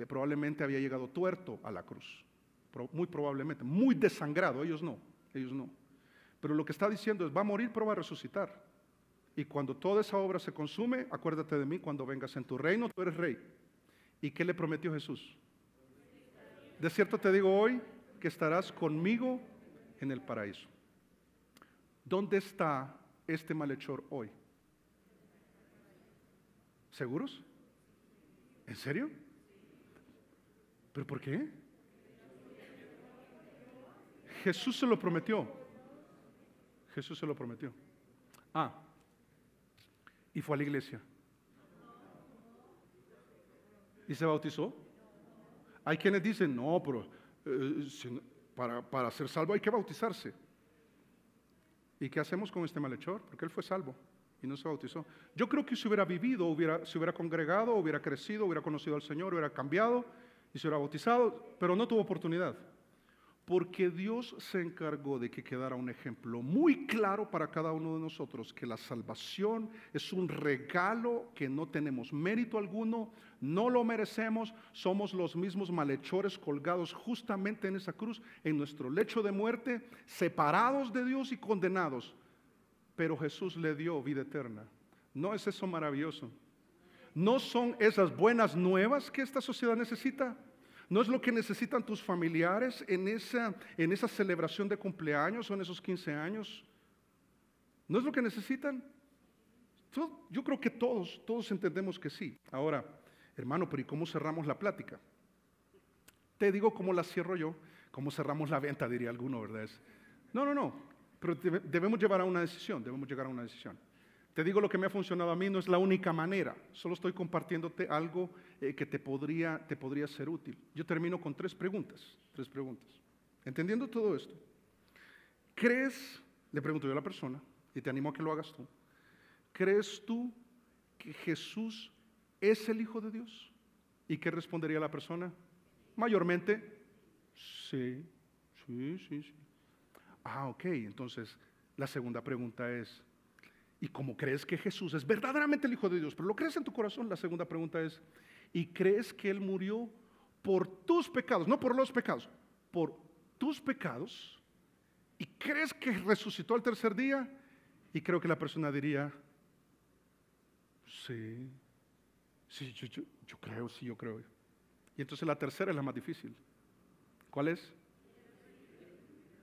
probablemente había llegado tuerto a la cruz, muy probablemente, muy desangrado, ellos no. Pero lo que está diciendo es, va a morir pero va a resucitar. Y cuando toda esa obra se consume, acuérdate de mí cuando vengas en tu reino, tú eres rey. ¿Y qué le prometió Jesús? De cierto te digo hoy que estarás conmigo en el paraíso. ¿Dónde está este malhechor hoy? ¿Seguros? ¿En serio? ¿Pero por qué? Jesús se lo prometió. Jesús se lo prometió. Y fue a la iglesia. ¿Y se bautizó? Hay quienes dicen, no, pero para ser salvo hay que bautizarse. ¿Y qué hacemos con este malhechor? Porque él fue salvo y no se bautizó. Yo creo que si hubiera vivido, se hubiera congregado, hubiera crecido, hubiera conocido al Señor, hubiera cambiado y se hubiera bautizado, pero no tuvo oportunidad. Porque Dios se encargó de que quedara un ejemplo muy claro para cada uno de nosotros, que la salvación es un regalo que no tenemos mérito alguno, no lo merecemos, somos los mismos malhechores colgados justamente en esa cruz, en nuestro lecho de muerte, separados de Dios y condenados. Pero Jesús le dio vida eterna. ¿No es eso maravilloso? ¿No son esas buenas nuevas que esta sociedad necesita? ¿No es lo que necesitan tus familiares en esa celebración de cumpleaños o en esos 15 años? ¿No es lo que necesitan? Yo creo que todos entendemos que sí. Ahora, hermano, pero ¿y cómo cerramos la plática? Te digo cómo la cierro yo, cómo cerramos la venta, diría alguno, ¿verdad? No, pero debemos llevar a una decisión, debemos llegar a una decisión. Te digo lo que me ha funcionado a mí, no es la única manera, solo estoy compartiéndote algo que te podría ser útil. Yo termino con tres preguntas. Entendiendo todo esto, ¿crees, le pregunto yo a la persona, y te animo a que lo hagas tú, ¿crees tú que Jesús es el Hijo de Dios? ¿Y qué respondería la persona? Mayormente, sí. Ok, entonces la segunda pregunta es, ¿y cómo crees que Jesús es verdaderamente el Hijo de Dios? Pero lo crees en tu corazón. La segunda pregunta es, ¿y crees que Él murió por tus pecados? No por los pecados, por tus pecados. ¿Y crees que resucitó al tercer día? Y creo que la persona diría, sí, yo creo. Y entonces la tercera es la más difícil. ¿Cuál es?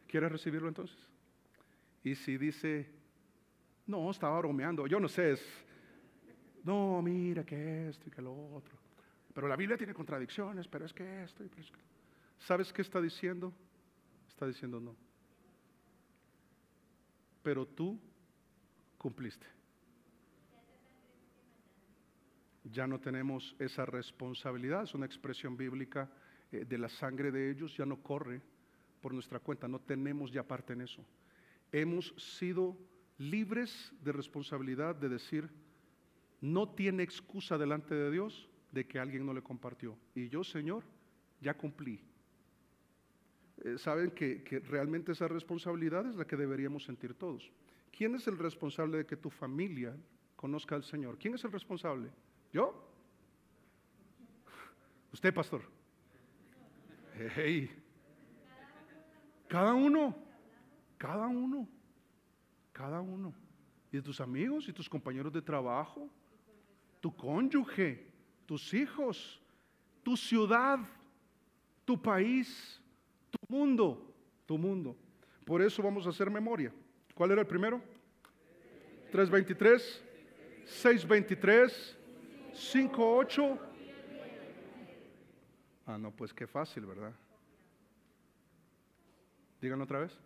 ¿Quieres recibirlo entonces? Y si dice, no, estaba bromeando, yo no sé, no, mira que esto y que lo otro. Pero la Biblia tiene contradicciones, pero es que esto y pero es que... ¿Sabes qué está diciendo? Está diciendo no. Pero tú cumpliste. Ya no tenemos esa responsabilidad, es una expresión bíblica de la sangre de ellos, ya no corre por nuestra cuenta, no tenemos ya parte en eso. Hemos sido libres de responsabilidad de decir, no tiene excusa delante de Dios de que alguien no le compartió. Y yo, Señor, ya cumplí. Saben que realmente esa responsabilidad es la que deberíamos sentir todos. ¿Quién es el responsable de que tu familia conozca al Señor? ¿Quién es el responsable? ¿Yo? ¿Usted, pastor? Hey. Cada uno. Y de tus amigos y tus compañeros de trabajo, tu cónyuge, tus hijos, tu ciudad, tu país, tu mundo. Por eso vamos a hacer memoria. ¿Cuál era el primero? 3:23, 6:23, 5:8. No, pues qué fácil, ¿verdad? Díganlo otra vez.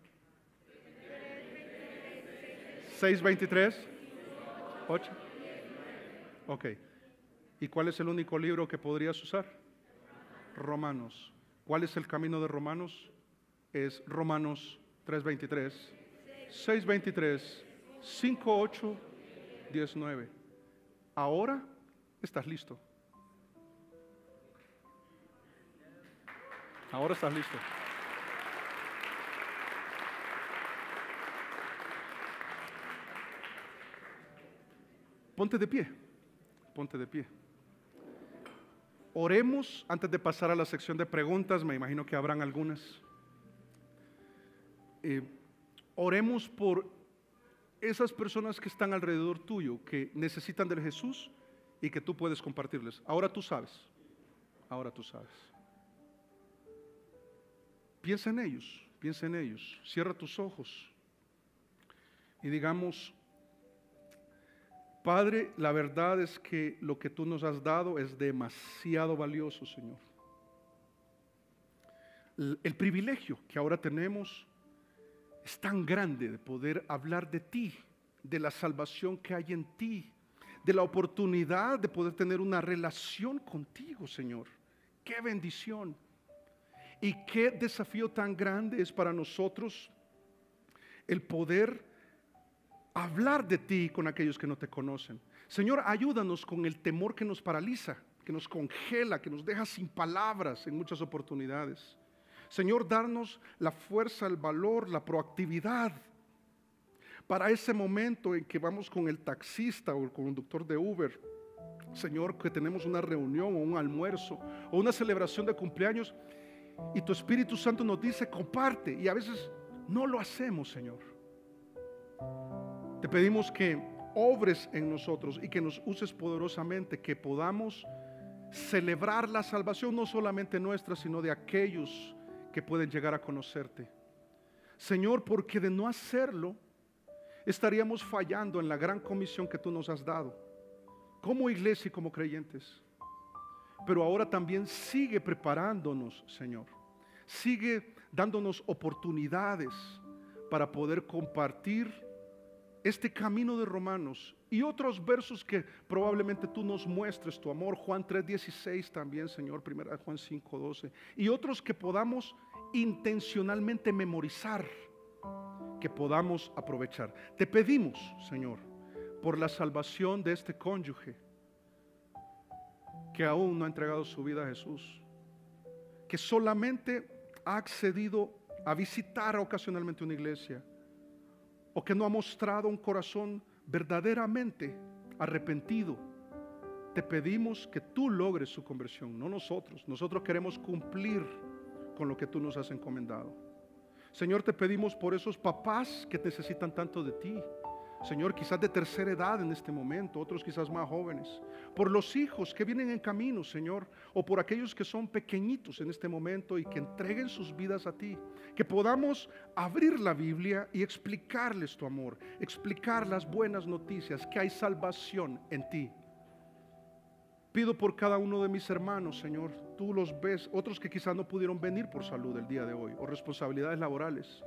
6:23, 8. Ok. ¿Y cuál es el único libro que podrías usar? Romanos. ¿Cuál es el camino de Romanos? Es Romanos 3:23, 6:23, 5:8, 10:9. Ahora estás listo. Ahora estás listo. Ponte de pie. Oremos antes de pasar a la sección de preguntas, me imagino que habrán algunas. Oremos por esas personas que están alrededor tuyo, que necesitan del Jesús y que tú puedes compartirles. Ahora tú sabes. Piensa en ellos. Cierra tus ojos y digamos, Padre, la verdad es que lo que tú nos has dado es demasiado valioso, Señor. el privilegio que ahora tenemos es tan grande de poder hablar de ti, de la salvación que hay en ti, de la oportunidad de poder tener una relación contigo, Señor. ¡Qué bendición! Y qué desafío tan grande es para nosotros el poder hablar de ti con aquellos que no te conocen. Señor, ayúdanos con el temor que nos paraliza, que nos congela, que nos deja sin palabras en muchas oportunidades. Señor, darnos la fuerza, el valor, la proactividad para ese momento en que vamos con el taxista o el conductor de Uber. Señor, que tenemos una reunión o un almuerzo o una celebración de cumpleaños y tu Espíritu Santo nos dice comparte, y a veces no lo hacemos, Señor. Te pedimos que obres en nosotros y que nos uses poderosamente, que podamos celebrar la salvación no solamente nuestra, sino de aquellos que pueden llegar a conocerte. Señor, porque de no hacerlo estaríamos fallando en la gran comisión que tú nos has dado como iglesia y como creyentes. Pero ahora también sigue preparándonos, Señor. Sigue dándonos oportunidades para poder compartir este camino de Romanos y otros versos que probablemente tú nos muestres tu amor. Juan 3:16 también, Señor, 1 Juan 5:12, y otros que podamos intencionalmente memorizar, que podamos aprovechar. Te pedimos, Señor, por la salvación de este cónyuge que aún no ha entregado su vida a Jesús, que solamente ha accedido a visitar ocasionalmente una iglesia, o que no ha mostrado un corazón verdaderamente arrepentido. Te pedimos que tú logres su conversión, no nosotros. Nosotros queremos cumplir con lo que tú nos has encomendado. Señor, te pedimos por esos papás que necesitan tanto de ti. Señor, quizás de tercera edad en este momento, otros quizás más jóvenes. Por los hijos que vienen en camino, Señor, o por aquellos que son pequeñitos en este momento y que entreguen sus vidas a ti. Que podamos abrir la Biblia y explicarles tu amor, explicar las buenas noticias, que hay salvación en ti. Pido por cada uno de mis hermanos, Señor, tú los ves, otros que quizás no pudieron venir por salud el día de hoy o responsabilidades laborales,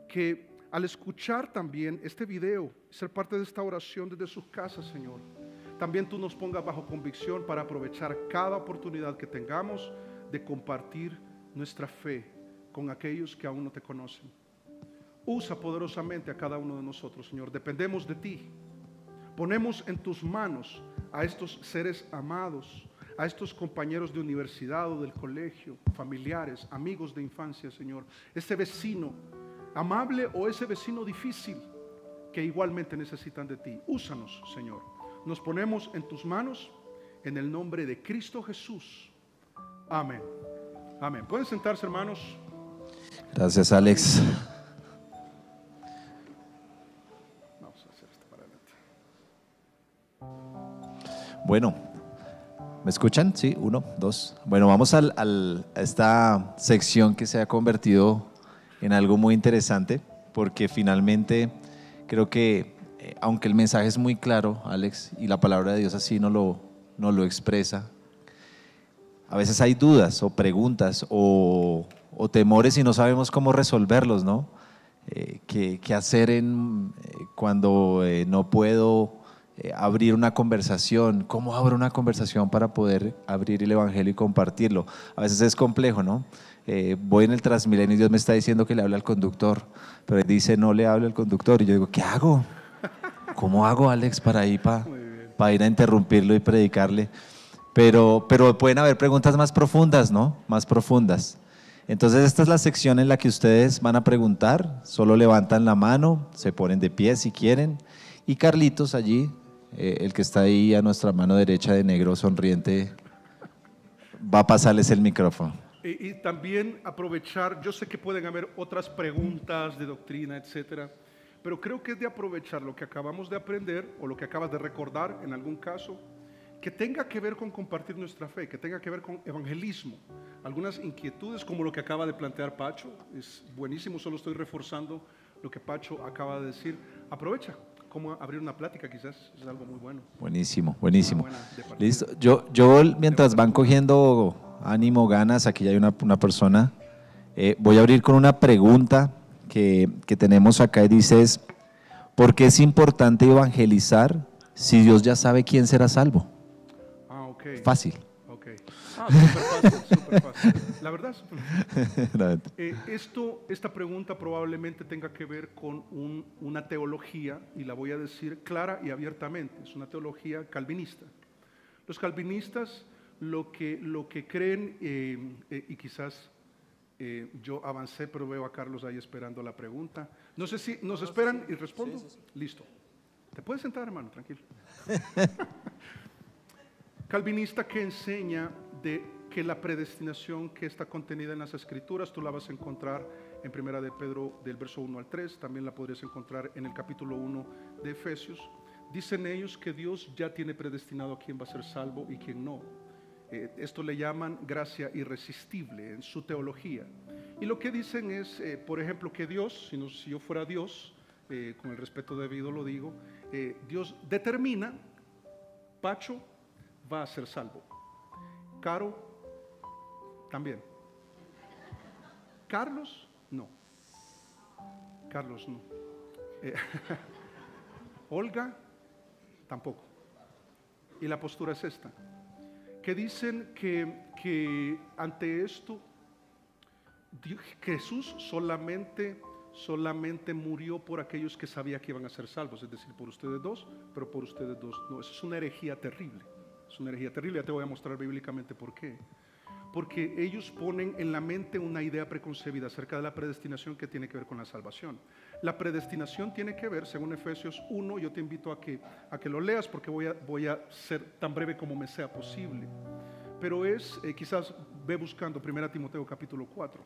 que al escuchar también este video, ser parte de esta oración desde sus casas, Señor, también tú nos pongas bajo convicción para aprovechar cada oportunidad que tengamos de compartir nuestra fe con aquellos que aún no te conocen. Usa poderosamente a cada uno de nosotros, Señor. Dependemos de ti. Ponemos en tus manos a estos seres amados, a estos compañeros de universidad o del colegio, familiares, amigos de infancia, Señor. Ese vecino amable o ese vecino difícil que igualmente necesitan de ti. Úsanos, Señor. Nos ponemos en tus manos en el nombre de Cristo Jesús. Amén. Amén. ¿Pueden sentarse, hermanos? Gracias, Alex. Vamos a hacer esto para adelante. Bueno, ¿me escuchan? Sí, 1, 2. Bueno, vamos a esta sección que se ha convertido en algo muy interesante, porque finalmente creo que aunque el mensaje es muy claro, Alex, y la palabra de Dios así nos lo expresa, a veces hay dudas o preguntas o temores y no sabemos cómo resolverlos, ¿no? ¿Qué hacer cuando no puedo abrir una conversación? ¿Cómo abro una conversación para poder abrir el evangelio y compartirlo? A veces es complejo, ¿no? Voy en el Transmilenio y Dios me está diciendo que le hable al conductor, pero él dice no le hable al conductor, y yo digo, ¿qué hago? ¿Cómo hago, Alex, para ir a interrumpirlo y predicarle? Pero pueden haber preguntas más profundas, ¿no? Más profundas. Entonces esta es la sección en la que ustedes van a preguntar, solo levantan la mano, se ponen de pie si quieren, y Carlitos allí, el que está ahí a nuestra mano derecha de negro sonriente, va a pasarles el micrófono. Y también aprovechar, yo sé que pueden haber otras preguntas de doctrina, etcétera, pero creo que es de aprovechar lo que acabamos de aprender o lo que acabas de recordar en algún caso, que tenga que ver con compartir nuestra fe, que tenga que ver con evangelismo. Algunas inquietudes como lo que acaba de plantear Pacho, es buenísimo, solo estoy reforzando lo que Pacho acaba de decir. Aprovecha, como abrir una plática quizás, es algo muy bueno. Buenísimo, buenísimo. Listo, yo mientras van cogiendo ánimo, ganas, aquí ya hay una persona Voy a abrir con una pregunta que tenemos acá y dice es, ¿por qué es importante evangelizar si Dios ya sabe quién será salvo? Ok. Fácil. Ok. Súper fácil, súper fácil. La verdad, súper fácil. No, Esta pregunta probablemente tenga que ver con una teología, y la voy a decir clara y abiertamente, es una teología calvinista. Los calvinistas lo que creen, y quizás yo avancé, pero veo a Carlos ahí esperando la pregunta. No sé si nos esperan y respondo. Sí. Listo. Te puedes sentar, hermano, tranquilo. Calvinista que enseña de que la predestinación que está contenida en las Escrituras, tú la vas a encontrar en Primera de Pedro del verso 1 al 3, también la podrías encontrar en el capítulo 1 de Efesios. Dicen ellos que Dios ya tiene predestinado a quién va a ser salvo y quién no. Esto le llaman gracia irresistible en su teología. Y lo que dicen es, por ejemplo, que Dios, si yo fuera Dios, con el respeto debido lo digo, Dios determina, Pacho va a ser salvo, Caro también, Carlos no, Olga tampoco. Y la postura es esta, que dicen que ante esto Jesús solamente murió por aquellos que sabía que iban a ser salvos, es decir, por ustedes dos, pero por ustedes dos no. Eso es una herejía terrible, ya te voy a mostrar bíblicamente por qué. Porque ellos ponen en la mente una idea preconcebida acerca de la predestinación que tiene que ver con la salvación. La predestinación tiene que ver, según Efesios 1, yo te invito a que lo leas porque voy a ser tan breve como me sea posible. Pero es, quizás ve buscando 1 Timoteo capítulo 4.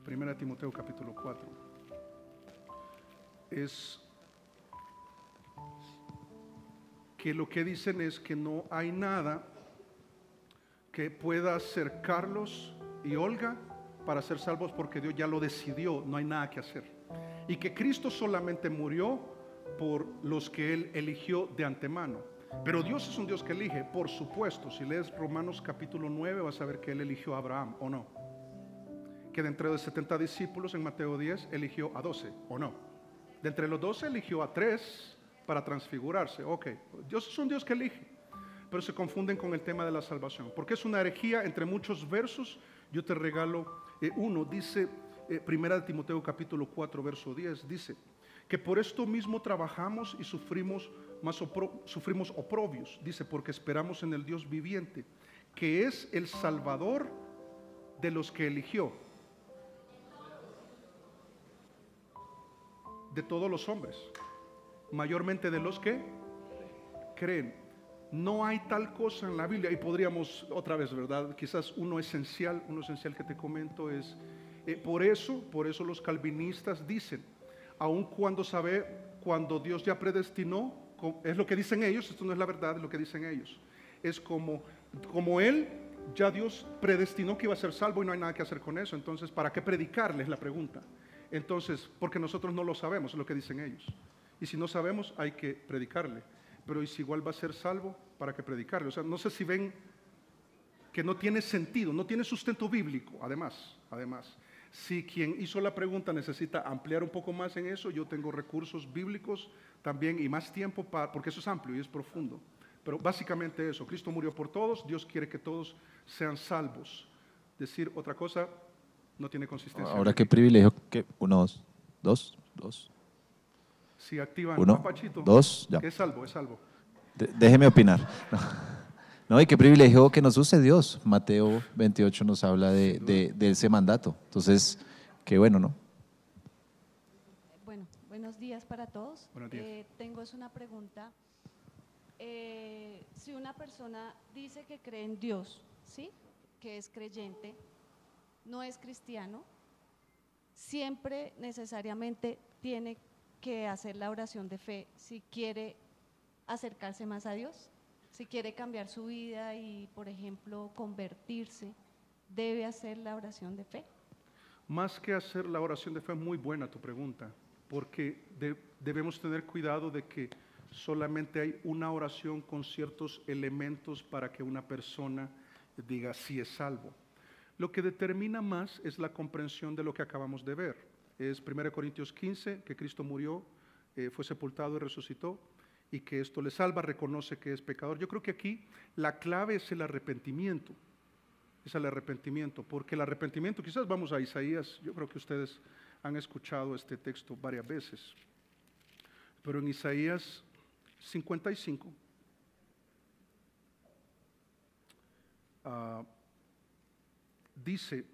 1 Timoteo capítulo 4. Es que lo que dicen es que no hay nada que pueda hacer Carlos y Olga para ser salvos porque Dios ya lo decidió, no hay nada que hacer. Y que Cristo solamente murió por los que Él eligió de antemano. Pero Dios es un Dios que elige, por supuesto. Si lees Romanos capítulo 9 vas a ver que Él eligió a Abraham, ¿o no? Que de entre los 70 discípulos en Mateo 10 eligió a 12, ¿o no? De entre los 12 eligió a 3 para transfigurarse. Ok, Dios es un Dios que elige, pero se confunden con el tema de la salvación, porque es una herejía entre muchos versos. Yo te regalo uno, dice 1 Timoteo capítulo 4 verso 10, dice que por esto mismo trabajamos y sufrimos oprobios, dice, porque esperamos en el Dios viviente, que es el Salvador de los que eligió, de todos los hombres, mayormente de los que creen. No hay tal cosa en la Biblia, y podríamos otra vez, ¿verdad? Quizás uno esencial que te comento es, por eso los calvinistas dicen, aun cuando Dios ya predestinó, es lo que dicen ellos, esto no es la verdad, es lo que dicen ellos, es como Él, ya Dios predestinó que iba a ser salvo y no hay nada que hacer con eso, entonces ¿para qué predicarles? La pregunta. Entonces, porque nosotros no lo sabemos, es lo que dicen ellos, y si no sabemos hay que predicarle. Pero ¿y si igual va a ser salvo? ¿Para qué predicarle? O sea, no sé si ven que no tiene sentido, no tiene sustento bíblico. Además, si quien hizo la pregunta necesita ampliar un poco más en eso, yo tengo recursos bíblicos también y más tiempo porque eso es amplio y es profundo. Pero básicamente eso, Cristo murió por todos, Dios quiere que todos sean salvos. Decir otra cosa no tiene consistencia. Ahora qué privilegio que 1, 2. Si activan 1, Pachito, 2, ya. que es salvo. Déjeme opinar. No, y qué privilegio que nos use Dios. Mateo 28 nos habla de ese mandato. Entonces, qué bueno, ¿no? Bueno, buenos días para todos. Buenos días. Tengo una pregunta. Si una persona dice que cree en Dios, ¿sí? Que es creyente, no es cristiano, siempre necesariamente tiene que hacer la oración de fe si quiere acercarse más a Dios, si quiere cambiar su vida y, por ejemplo, convertirse, ¿debe hacer la oración de fe? Más que hacer la oración de fe, muy buena tu pregunta, porque debemos tener cuidado de que solamente hay una oración con ciertos elementos para que una persona diga si es salvo. Lo que determina más es la comprensión de lo que acabamos de ver. Es 1 Corintios 15, que Cristo murió, fue sepultado y resucitó, y que esto le salva, reconoce que es pecador. Yo creo que aquí la clave es el arrepentimiento. Es el arrepentimiento, porque el arrepentimiento, quizás vamos a Isaías, yo creo que ustedes han escuchado este texto varias veces, pero en Isaías 55, dice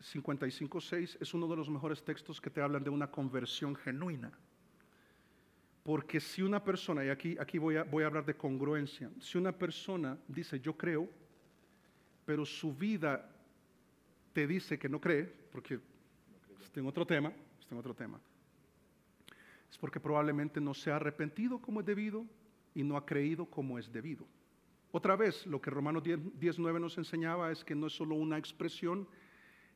55:6, es uno de los mejores textos que te hablan de una conversión genuina. Porque si una persona, y aquí voy a hablar de congruencia, si una persona dice yo creo, pero su vida te dice que no cree, porque está en otro tema, es porque probablemente no se ha arrepentido como es debido y no ha creído como es debido. Otra vez, lo que Romanos 10:9 nos enseñaba es que no es solo una expresión,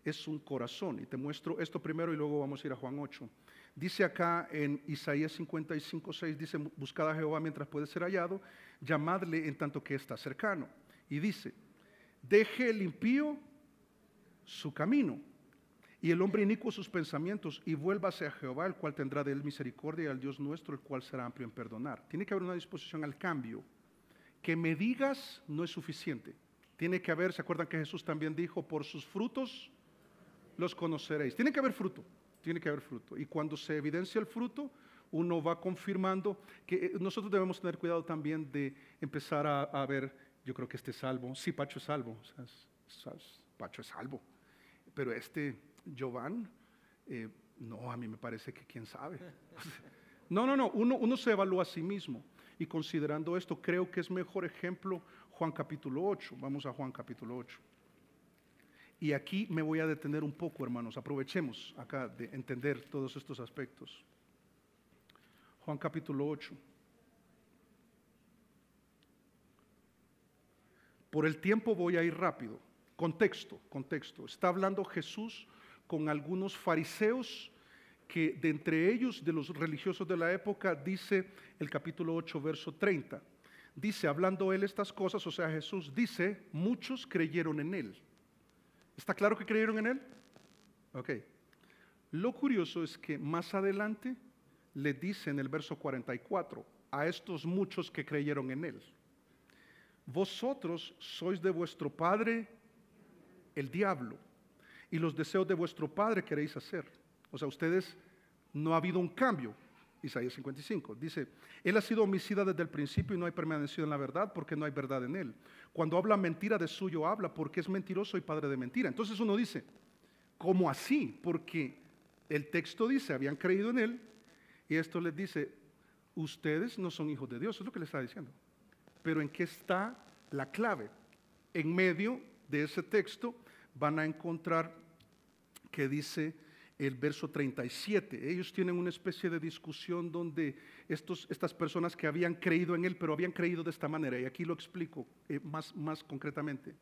es un corazón. Y te muestro esto primero y luego vamos a ir a Juan 8. Dice acá en Isaías 55:6, dice, buscad a Jehová mientras puede ser hallado, llamadle en tanto que está cercano. Y dice, deje el impío su camino y el hombre inicuo sus pensamientos y vuélvase a Jehová, el cual tendrá de él misericordia, y al Dios nuestro, el cual será amplio en perdonar. Tiene que haber una disposición al cambio. Que me digas no es suficiente. Tiene que haber, ¿se acuerdan que Jesús también dijo, por sus frutos los conoceréis? Tiene que haber fruto. Y cuando se evidencia el fruto, uno va confirmando que nosotros debemos tener cuidado también de empezar a ver, yo creo que este es salvo. Sí, Pacho es salvo. Pacho es salvo. Pero Giovanni, no, a mí me parece que quién sabe. No, uno se evalúa a sí mismo. Y considerando esto, creo que es mejor ejemplo Juan capítulo 8. Vamos a Juan capítulo 8. Y aquí me voy a detener un poco, hermanos. Aprovechemos acá de entender todos estos aspectos. Juan capítulo 8. Por el tiempo voy a ir rápido. Contexto. Está hablando Jesús con algunos fariseos que de entre ellos, de los religiosos de la época, dice el capítulo 8, verso 30. Dice, hablando él estas cosas, o sea Jesús dice, muchos creyeron en él. ¿Está claro que creyeron en él? Ok. Lo curioso es que más adelante le dice en el verso 44, a estos muchos que creyeron en él, vosotros sois de vuestro padre el diablo, y los deseos de vuestro padre queréis hacer. O sea, ustedes, no ha habido un cambio. Isaías 55 dice, él ha sido homicida desde el principio y no hay permanecido en la verdad porque no hay verdad en él. Cuando habla mentira, de suyo habla porque es mentiroso y padre de mentira. Entonces uno dice, ¿cómo así? Porque el texto dice, habían creído en él, y esto les dice, ustedes no son hijos de Dios. Eso es lo que le está diciendo. Pero ¿en qué está la clave? En medio de ese texto van a encontrar que dice el verso 37. Ellos tienen una especie de discusión donde estas personas que habían creído en él, pero habían creído de esta manera, y aquí lo explico más concretamente.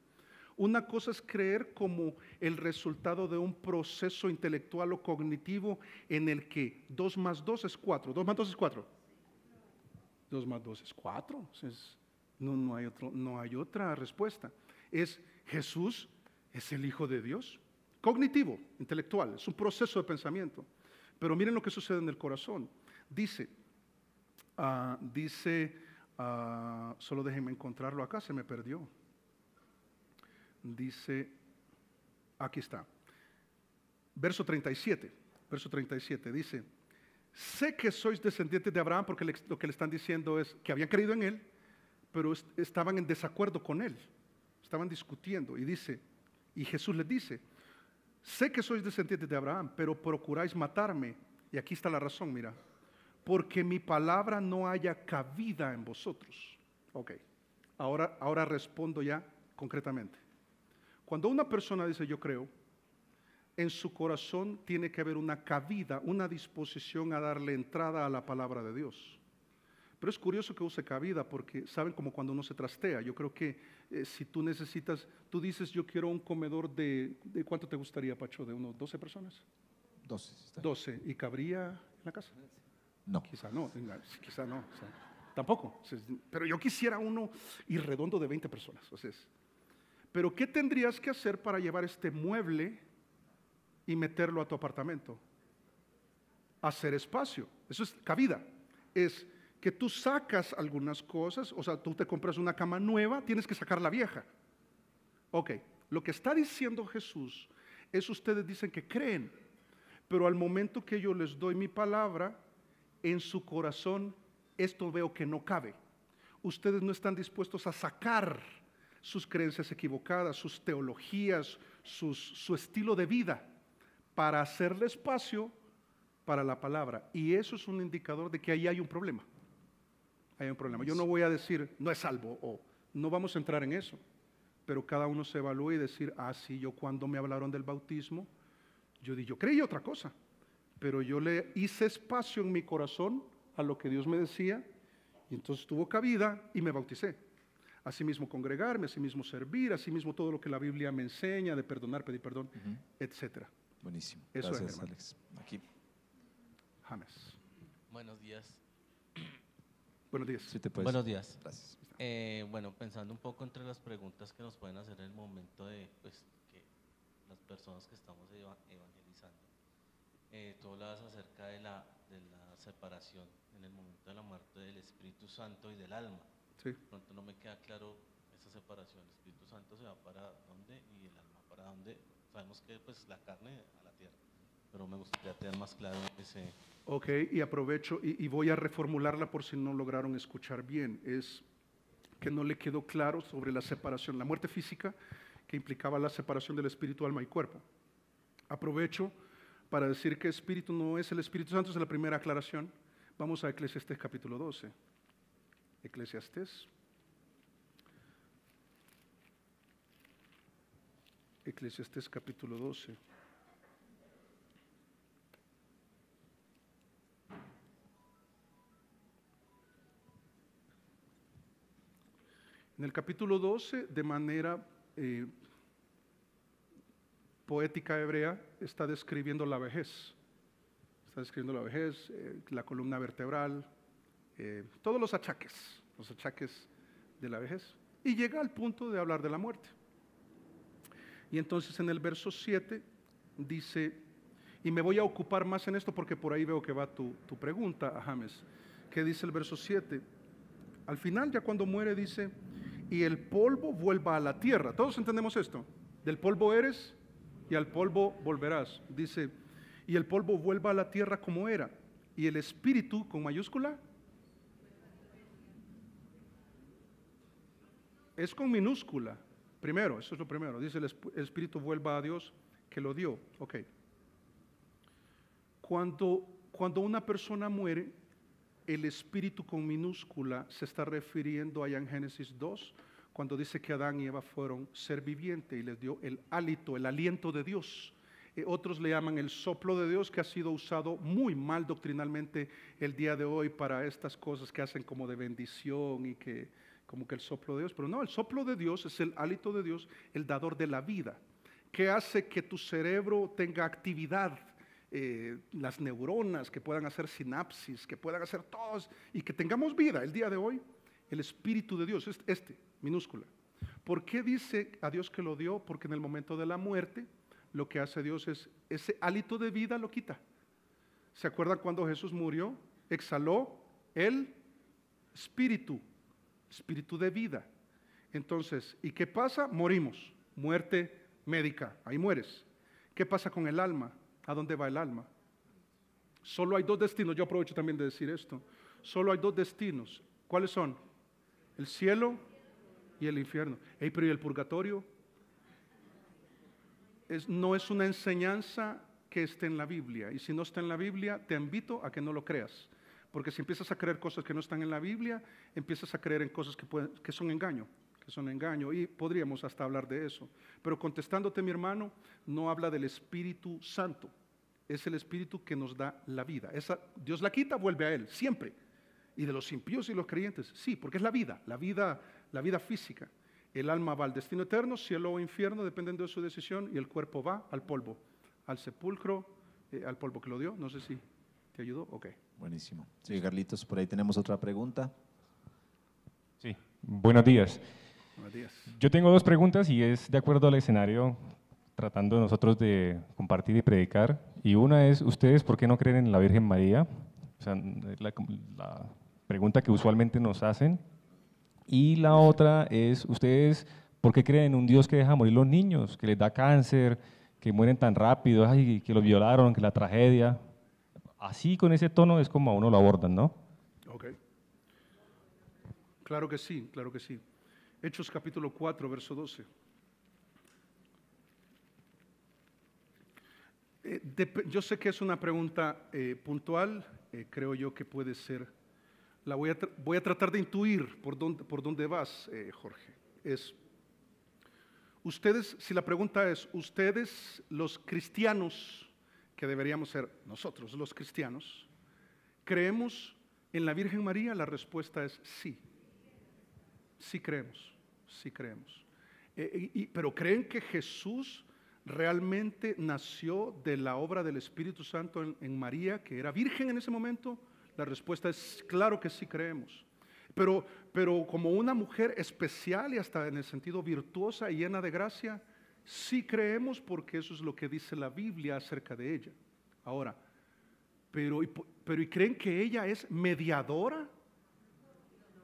Una cosa es creer como el resultado de un proceso intelectual o cognitivo en el que 2 más 2 es 4. 2 más 2 es 4. 2 más 2 es 4. No hay otra respuesta. Es Jesús es el Hijo de Dios. Cognitivo, intelectual, es un proceso de pensamiento. Pero miren lo que sucede en el corazón. Dice, solo déjenme encontrarlo acá, se me perdió. Dice, aquí está. Verso 37 dice, sé que sois descendientes de Abraham, porque lo que le están diciendo es que habían creído en él, pero estaban en desacuerdo con él, estaban discutiendo, y dice, y Jesús les dice, sé que sois descendientes de Abraham, pero procuráis matarme. Y aquí está la razón, mira. Porque mi palabra no haya cabida en vosotros. Ok, ahora respondo ya concretamente. Cuando una persona dice yo creo, en su corazón tiene que haber una cabida, una disposición a darle entrada a la palabra de Dios. Pero es curioso que use cabida porque saben como cuando uno se trastea. Yo creo que si tú necesitas, tú dices yo quiero un comedor de ¿cuánto te gustaría, Pacho? ¿De unos 12 personas? 12. 12. ¿Y cabría en la casa? No. Quizá no, quizá no. O sea, tampoco. Pero yo quisiera uno irredondo de 20 personas. Pero ¿qué tendrías que hacer para llevar este mueble y meterlo a tu apartamento? Hacer espacio. Eso es cabida. Es que tú sacas algunas cosas, o sea, tú te compras una cama nueva, tienes que sacar la vieja. Ok, lo que está diciendo Jesús es: ustedes dicen que creen, pero al momento que yo les doy mi palabra, en su corazón esto veo que no cabe. Ustedes no están dispuestos a sacar sus creencias equivocadas, sus teologías, su estilo de vida, para hacerle espacio para la palabra. Y eso es un indicador de que ahí hay un problema. Hay un problema. Yo no voy a decir no es salvo, o no vamos a entrar en eso, pero cada uno se evalúa y decir: sí, yo cuando me hablaron del bautismo, yo creí otra cosa, pero yo le hice espacio en mi corazón a lo que Dios me decía, y entonces tuvo cabida y me bauticé. Asimismo congregarme, asimismo servir, asimismo todo lo que la Biblia me enseña de perdonar, pedir perdón, etcétera. Buenísimo. Eso Gracias, es, hermano. Alex. Aquí. James. Buenos días. Buenos días. Sí te puedes. Buenos días. Gracias. Bueno, pensando un poco entre las preguntas que nos pueden hacer en el momento de que las personas que estamos evangelizando, tú hablabas acerca de la separación en el momento de la muerte del Espíritu Santo y del alma. Sí. De pronto no me queda claro esa separación. El Espíritu Santo se va para dónde y el alma para dónde. Sabemos que pues la carne a la tierra, pero me gustaría tener más claro ese. Ok, y aprovecho y voy a reformularla por si no lograron escuchar bien. Es que no le quedó claro sobre la separación, la muerte física, que implicaba la separación del espíritu, alma y cuerpo. Aprovecho para decir que espíritu no es el Espíritu Santo, es la primera aclaración. Vamos a Eclesiastés capítulo 12. Eclesiastés. Eclesiastés capítulo 12. En el capítulo 12, de manera poética hebrea, está describiendo la vejez. Está describiendo la vejez, la columna vertebral, todos los achaques de la vejez. Y llega al punto de hablar de la muerte. Y entonces en el verso 7 dice, y me voy a ocupar más en esto porque por ahí veo que va tu pregunta, James. ¿Qué dice el verso 7? Al final, ya cuando muere, dice: y el polvo vuelva a la tierra. ¿Todos entendemos esto? Del polvo eres y al polvo volverás. Dice, y el polvo vuelva a la tierra como era. Y el espíritu, con mayúscula, es con minúscula. Primero, eso es lo primero. Dice, el espíritu vuelva a Dios que lo dio. Ok. Cuando una persona muere, el espíritu con minúscula se está refiriendo allá en Génesis 2, cuando dice que Adán y Eva fueron ser viviente y les dio el hálito, el aliento de Dios. Otros le llaman el soplo de Dios, que ha sido usado muy mal doctrinalmente el día de hoy para estas cosas que hacen como de bendición y que como que el soplo de Dios. Pero no, el soplo de Dios es el hálito de Dios, el dador de la vida, que hace que tu cerebro tenga actividad, las neuronas, que puedan hacer sinapsis, que puedan hacer todos y que tengamos vida el día de hoy. El Espíritu de Dios, minúscula. ¿Por qué dice a Dios que lo dio? Porque en el momento de la muerte lo que hace Dios es ese hálito de vida lo quita. ¿Se acuerdan cuando Jesús murió? Exhaló el espíritu de vida. Entonces, ¿y qué pasa? Morimos, muerte médica, ahí mueres. ¿Qué pasa con el alma? ¿A dónde va el alma? Solo hay dos destinos, yo aprovecho también de decir esto. Solo hay dos destinos. ¿Cuáles son? El cielo y el infierno. Pero ¿y el purgatorio? No es una enseñanza que esté en la Biblia. Y si no está en la Biblia, te invito a que no lo creas. Porque si empiezas a creer cosas que no están en la Biblia, empiezas a creer en cosas que son engaño. Y podríamos hasta hablar de eso. Pero contestándote, mi hermano, no habla del Espíritu Santo. Es el Espíritu que nos da la vida. Dios la quita, vuelve a Él, siempre. Y de los impíos y los creyentes, sí, porque es la vida física. El alma va al destino eterno, cielo o infierno, dependiendo de su decisión, y el cuerpo va al polvo, al sepulcro, al polvo que lo dio. No sé si te ayudó. Ok. Buenísimo. Sí, Carlitos, por ahí tenemos otra pregunta. Sí, buenos días. Buenos días. Yo tengo dos preguntas y es de acuerdo al escenario, tratando nosotros de compartir y predicar. Y una es, ¿ustedes por qué no creen en la Virgen María? O sea, la pregunta que usualmente nos hacen. Y la otra es, ¿ustedes por qué creen en un Dios que deja morir los niños, que les da cáncer, que mueren tan rápido, ay, que los violaron, que la tragedia? Así, con ese tono, es como a uno lo abordan, ¿no? Ok. Claro que sí, claro que sí. Hechos capítulo 4, verso 12. Yo sé que es una pregunta puntual, creo yo que puede ser. Voy a tratar de intuir por dónde vas, Jorge. Ustedes, si la pregunta es, ustedes los cristianos, que deberíamos ser nosotros los cristianos, ¿creemos en la Virgen María? La respuesta es sí. Sí creemos, sí creemos. Pero ¿creen que Jesús realmente nació de la obra del Espíritu Santo en María, que era virgen en ese momento? La respuesta es claro que sí creemos. Pero como una mujer especial y hasta en el sentido virtuosa y llena de gracia, sí creemos porque eso es lo que dice la Biblia acerca de ella. Ahora, ¿y creen que ella es mediadora?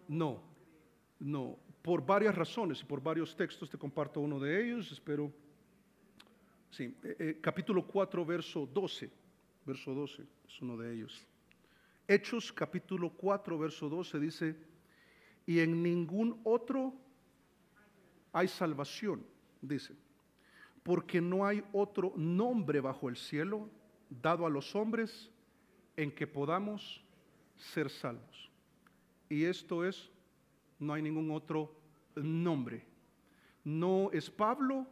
No, no, por varias razones y por varios textos. Te comparto uno de ellos, espero. Sí, capítulo 4, verso 12. Verso 12 es uno de ellos. Hechos capítulo 4, verso 12 dice, y en ningún otro hay salvación, dice, porque no hay otro nombre bajo el cielo dado a los hombres en que podamos ser salvos. Y esto es, no hay ningún otro nombre. No es Pablo,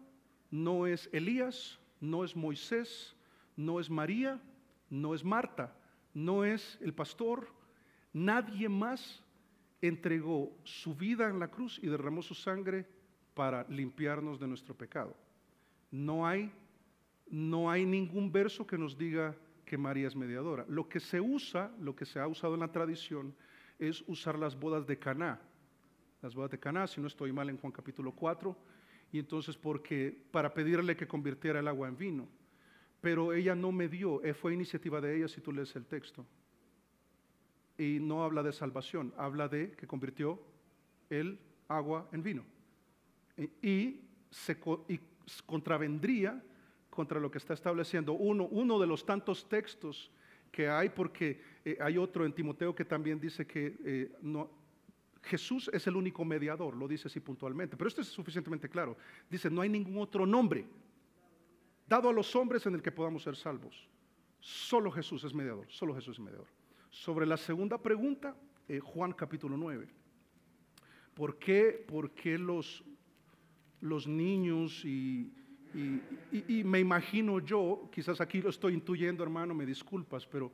no es Elías, no es Moisés, no es María, no es Marta, no es el pastor. Nadie más entregó su vida en la cruz y derramó su sangre para limpiarnos de nuestro pecado. No hay ningún verso que nos diga que María es mediadora. Lo que se ha usado en la tradición es usar las bodas de Caná. Las bodas de Caná, si no estoy mal, en Juan capítulo 4, y entonces para pedirle que convirtiera el agua en vino. Pero ella no medió, fue iniciativa de ella si tú lees el texto. Y no habla de salvación, habla de que convirtió el agua en vino. Y contravendría contra lo que está estableciendo uno de los tantos textos que hay, porque hay otro en Timoteo que también dice que Jesús es el único mediador, lo dice así puntualmente, pero esto es suficientemente claro. Dice, no hay ningún otro nombre dado a los hombres en el que podamos ser salvos. Solo Jesús es mediador, solo Jesús es mediador. Sobre la segunda pregunta, Juan capítulo 9. ¿Por qué los niños y me imagino yo, quizás aquí lo estoy intuyendo, hermano, me disculpas, pero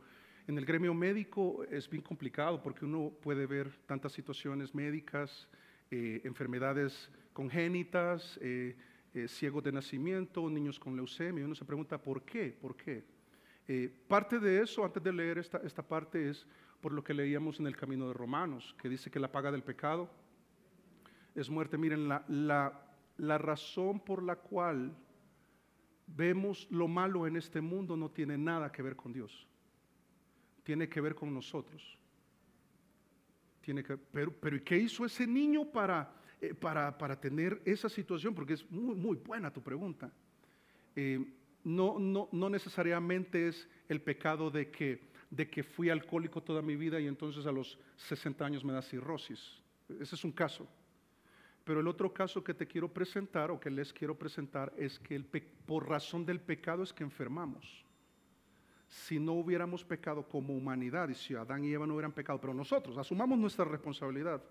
en el gremio médico es bien complicado porque uno puede ver tantas situaciones médicas, enfermedades congénitas, ciegos de nacimiento, niños con leucemia, y uno se pregunta ¿por qué? ¿Por qué? Parte de eso, antes de leer esta parte, es por lo que leíamos en el Camino de Romanos, que dice que la paga del pecado es muerte. Miren, la razón por la cual vemos lo malo en este mundo no tiene nada que ver con Dios, tiene que ver con nosotros. Pero ¿y qué hizo ese niño para tener esa situación? Porque es muy, muy buena tu pregunta. No necesariamente es el pecado de que fui alcohólico toda mi vida y entonces a los 60 años me da cirrosis. Ese es un caso. Pero el otro caso que te quiero presentar o que les quiero presentar es que por razón del pecado es que enfermamos. Si no hubiéramos pecado como humanidad y si Adán y Eva no hubieran pecado, pero nosotros asumamos nuestra responsabilidad,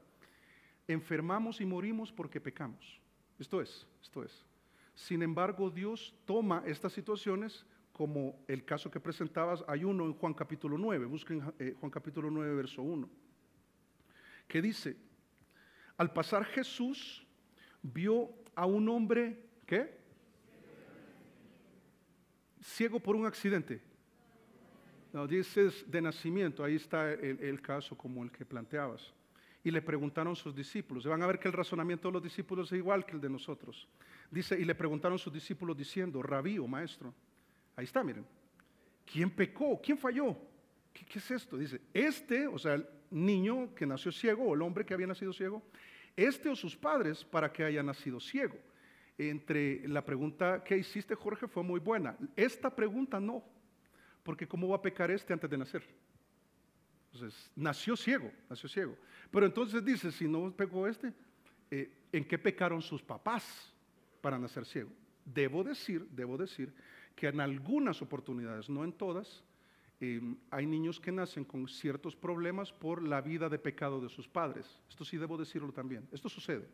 enfermamos y morimos porque pecamos. Esto es. Sin embargo, Dios toma estas situaciones como el caso que presentabas. Hay uno en Juan capítulo 9, busquen Juan capítulo 9, verso 1, que dice, al pasar Jesús vio a un hombre, ¿qué? Ciego por un accidente. No, dices de nacimiento, ahí está el caso como el que planteabas. y le preguntaron sus discípulos. Y van a ver que el razonamiento de los discípulos es igual que el de nosotros. Dice, y le preguntaron sus discípulos diciendo, Rabí o maestro, ahí está, miren, ¿quién pecó? ¿Quién falló? ¿Qué es esto? Dice, o sea, el niño que nació ciego o el hombre que había nacido ciego, o sus padres para que haya nacido ciego. Entre la pregunta que hiciste, Jorge, fue muy buena. Esta pregunta no, porque ¿cómo va a pecar antes de nacer? Entonces, nació ciego. Pero entonces dice, si no pecó ¿en qué pecaron sus papás para nacer ciego? Debo decir que en algunas oportunidades, no en todas, hay niños que nacen con ciertos problemas por la vida de pecado de sus padres. Esto sí debo decirlo también. Esto sucede.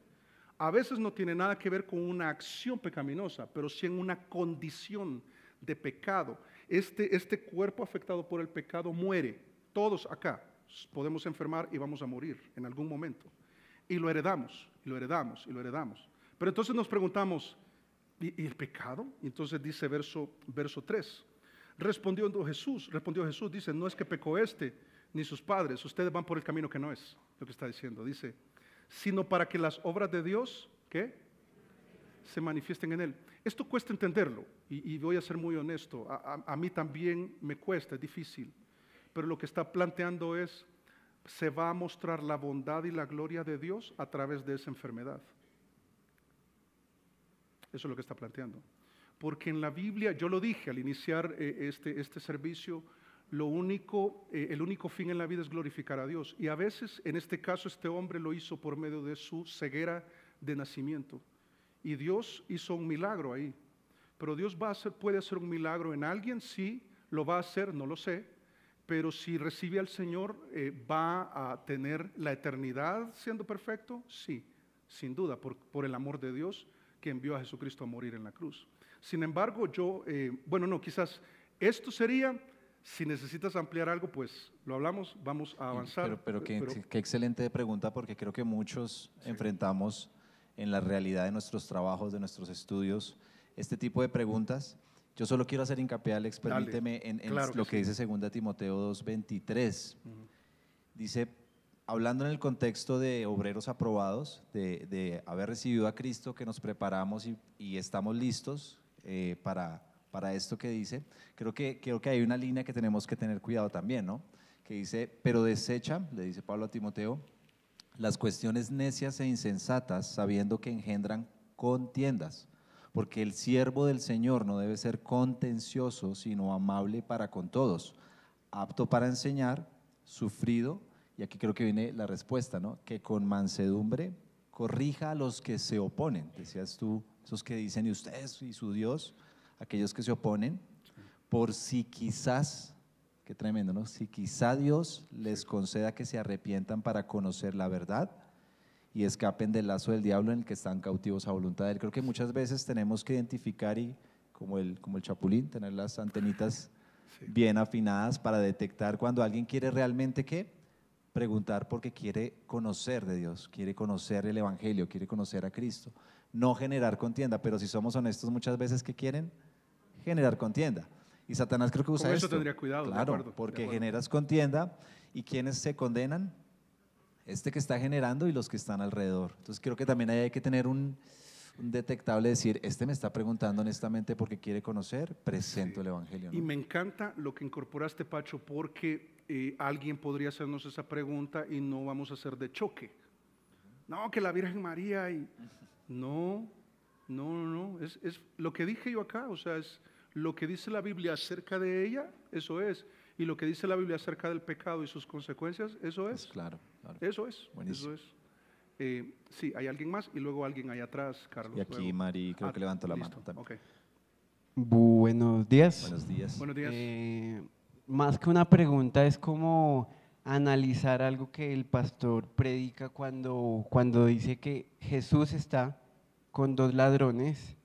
A veces no tiene nada que ver con una acción pecaminosa, pero sí en una condición de pecado. Este cuerpo afectado por el pecado muere. Todos acá podemos enfermar y vamos a morir en algún momento. Y lo heredamos. Pero entonces nos preguntamos, ¿y el pecado? Y entonces dice verso 3. Respondió Jesús, dice, no es que pecó ni sus padres, ustedes van por el camino que no es, lo que está diciendo. Dice, sino para que las obras de Dios, ¿qué? Se manifiesten en él. Esto cuesta entenderlo, y voy a ser muy honesto, a mí también me cuesta, es difícil, pero lo que está planteando es, se va a mostrar la bondad y la gloria de Dios a través de esa enfermedad. Eso es lo que está planteando. Porque en la Biblia, yo lo dije al iniciar este servicio, el único fin en la vida es glorificar a Dios. Y a veces, en este caso, este hombre lo hizo por medio de su ceguera de nacimiento. Y Dios hizo un milagro ahí. Pero Dios puede hacer un milagro en alguien, sí, lo va a hacer, no lo sé. Pero si recibe al Señor, ¿va a tener la eternidad siendo perfecto? Sí, sin duda, por el amor de Dios que envió a Jesucristo a morir en la cruz. Sin embargo, quizás esto sería, si necesitas ampliar algo, pues lo hablamos, vamos a avanzar. Pero qué excelente pregunta, porque creo que muchos enfrentamos en la realidad de nuestros trabajos, de nuestros estudios, este tipo de preguntas. Yo solo quiero hacer hincapié, Alex, permíteme, en claro lo que dice 2 Timoteo 2:23. Dice, hablando en el contexto de obreros aprobados, de haber recibido a Cristo, que nos preparamos y estamos listos para esto que dice, creo que hay una línea que tenemos que tener cuidado también, ¿no? Que dice, pero desecha, le dice Pablo a Timoteo, las cuestiones necias e insensatas, sabiendo que engendran contiendas, porque el siervo del Señor no debe ser contencioso, sino amable para con todos, apto para enseñar, sufrido, y aquí creo que viene la respuesta, ¿no? Que con mansedumbre corrija a los que se oponen. Decías tú, esos que dicen, y ustedes y su Dios, aquellos que se oponen, por si quizás, qué tremendo, ¿no? Si quizá Dios les conceda que se arrepientan para conocer la verdad y escapen del lazo del diablo en el que están cautivos a voluntad de él. Creo que muchas veces tenemos que identificar y, como el chapulín, tener las antenitas bien afinadas para detectar cuando alguien quiere realmente, ¿qué? Preguntar porque quiere conocer de Dios, quiere conocer el Evangelio, quiere conocer a Cristo, no generar contienda. Pero si somos honestos, muchas veces, ¿qué quieren? Generar contienda. Y Satanás creo que usa esto. Con eso tendría cuidado. Claro, porque generas contienda, y ¿quiénes se condenan? Este que está generando y los que están alrededor. Entonces creo que también ahí hay que tener un detectable, decir, me está preguntando honestamente porque quiere conocer, presento el Evangelio, ¿no? Y me encanta lo que incorporaste, Pacho, porque alguien podría hacernos esa pregunta y no vamos a hacer de choque. No, que la Virgen María No, es lo que dije yo acá, o sea, es lo que dice la Biblia acerca de ella, eso es. Y lo que dice la Biblia acerca del pecado y sus consecuencias, eso es. Pues claro. Eso es. Buenísimo. Eso es. Sí, hay alguien más y luego alguien ahí atrás, Carlos. Y aquí luego. Mari creo que levantó la listo, mano también. Okay. Buenos días. Buenos días. Buenos días. Más que una pregunta, es como analizar algo que el pastor predica cuando dice que Jesús está con 2 ladrones,